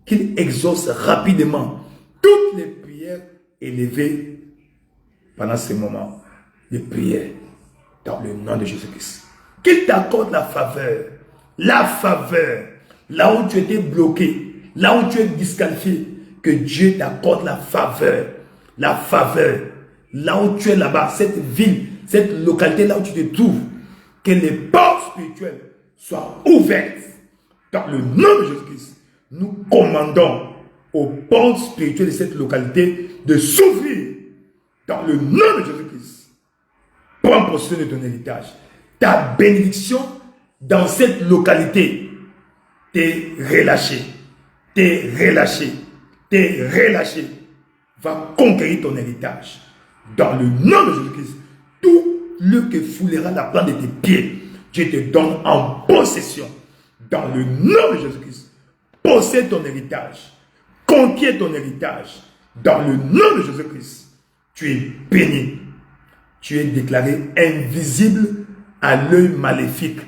qu'il exauce rapidement toutes les prières élevées pendant ce moment de prière dans le nom de Jésus-Christ. Qu'il t'accorde la faveur, là où tu étais bloqué, là où tu es disqualifié, que Dieu t'accorde la faveur, là où tu es là-bas, cette ville, cette localité là où tu te trouves, que les portes spirituelles soient ouvertes dans le nom de Jésus-Christ. Nous commandons aux portes spirituelles de cette localité de s'ouvrir dans le nom de Jésus-Christ. Prends possession de ton héritage. Ta bénédiction dans cette localité t'est relâchée, va conquérir ton héritage. Dans le nom de Jésus-Christ, tout le que foulera la plante de tes pieds, Dieu te donne en possession. Dans le nom de Jésus-Christ, possède ton héritage, conquiers ton héritage. Dans le nom de Jésus-Christ, tu es béni. Tu es déclaré invisible à l'œil maléfique.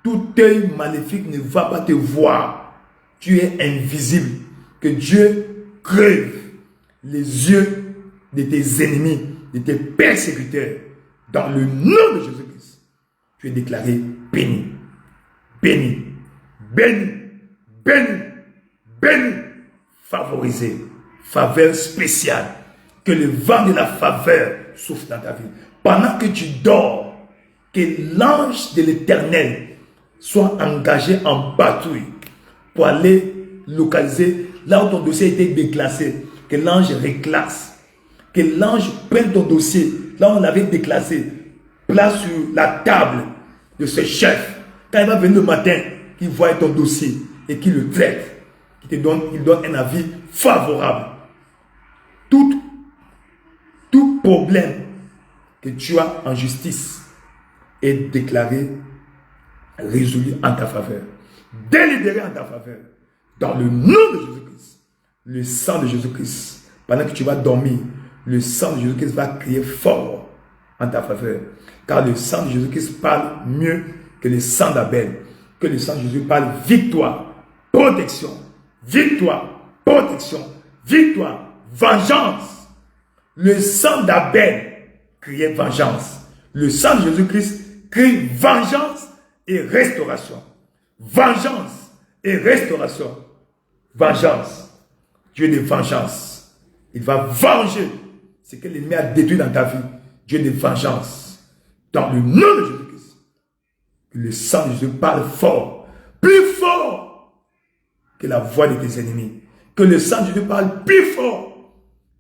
Tout œil maléfique ne va pas te voir. tu es invisible. Que Dieu crève les yeux de tes ennemis, de tes persécuteurs. Dans le nom de Jésus-Christ, tu es déclaré béni. Béni, béni, béni, béni, favorisé, faveur spéciale. Que le vent de la faveur souffle dans ta vie. Pendant que tu dors, que l'ange de l'Éternel soit engagé en patrouille pour aller localiser là où ton dossier a été déclassé. Que l'ange réclasse. Que l'ange prenne ton dossier là où on l'avait déclassé. Place sur la table de ce chef. Quand il va venir le matin, qu'il voit ton dossier et qu'il le traite, il donne un avis favorable. Tout problème que tu as en justice est déclaré, résolu en ta faveur, délibéré en ta faveur, dans le nom de Jésus-Christ. Le sang de Jésus-Christ, pendant que tu vas dormir, le sang de Jésus-Christ va crier fort en ta faveur, car le sang de Jésus-Christ parle mieux que le sang d'Abel, que le sang de Jésus parle victoire, protection, victoire, protection, victoire, vengeance. Le sang d'Abel criait vengeance. Le sang de Jésus-Christ crie vengeance et restauration. Vengeance et restauration. Vengeance. Dieu de vengeance. Il va venger ce que l'ennemi a détruit dans ta vie. Dieu de vengeance. Dans le nom de Jésus-Christ. Le sang de Jésus parle fort. Plus fort que la voix de tes ennemis. Que le sang de Jésus parle plus fort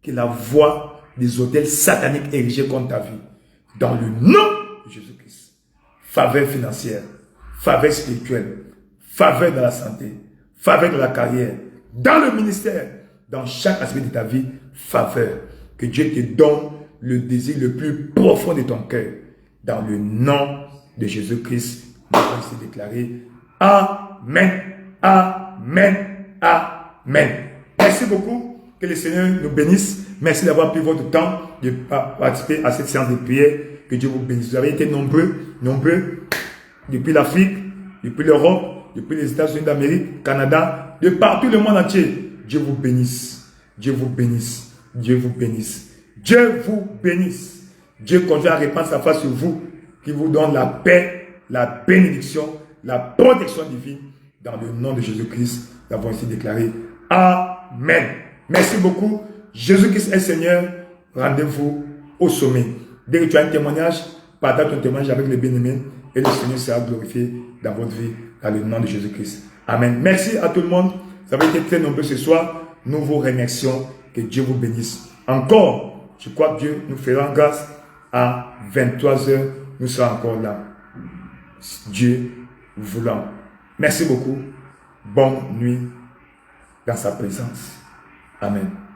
que la voix des hôtels sataniques érigés contre ta vie. Dans le nom de Jésus-Christ. Faveur financière, faveur spirituelle, faveur dans la santé, faveur dans la carrière, dans le ministère, dans chaque aspect de ta vie, faveur. Que Dieu te donne le désir le plus profond de ton cœur. Dans le nom de Jésus-Christ, nous allons se déclarer Amen, Amen, Amen. Merci beaucoup. Que le Seigneur nous bénisse. Merci d'avoir pris votre temps de participer à cette séance de prière. Que Dieu vous bénisse. Vous avez été nombreux, depuis l'Afrique, depuis l'Europe, depuis les États-Unis d'Amérique, Canada, de partout le monde entier. Dieu vous bénisse. Dieu vous bénisse. Dieu vous bénisse. Dieu vous bénisse. Dieu continue à répandre sa face sur vous, qui vous donne la paix, la bénédiction, la protection divine. Dans le nom de Jésus-Christ, nous avons ici déclaré Amen. Merci beaucoup. Jésus-Christ est Seigneur. Rendez-vous au sommet. Dès que tu as un témoignage, partage ton témoignage avec les bien-aimés et le Seigneur sera glorifié dans votre vie, dans le nom de Jésus-Christ. Amen. Merci à tout le monde. Vous avez été très nombreux ce soir. Nous vous remercions. Que Dieu vous bénisse. Encore, je crois que Dieu nous fera grâce à 23h. Nous serons encore là. Dieu voulant. Merci beaucoup. Bonne nuit dans sa présence. Amen.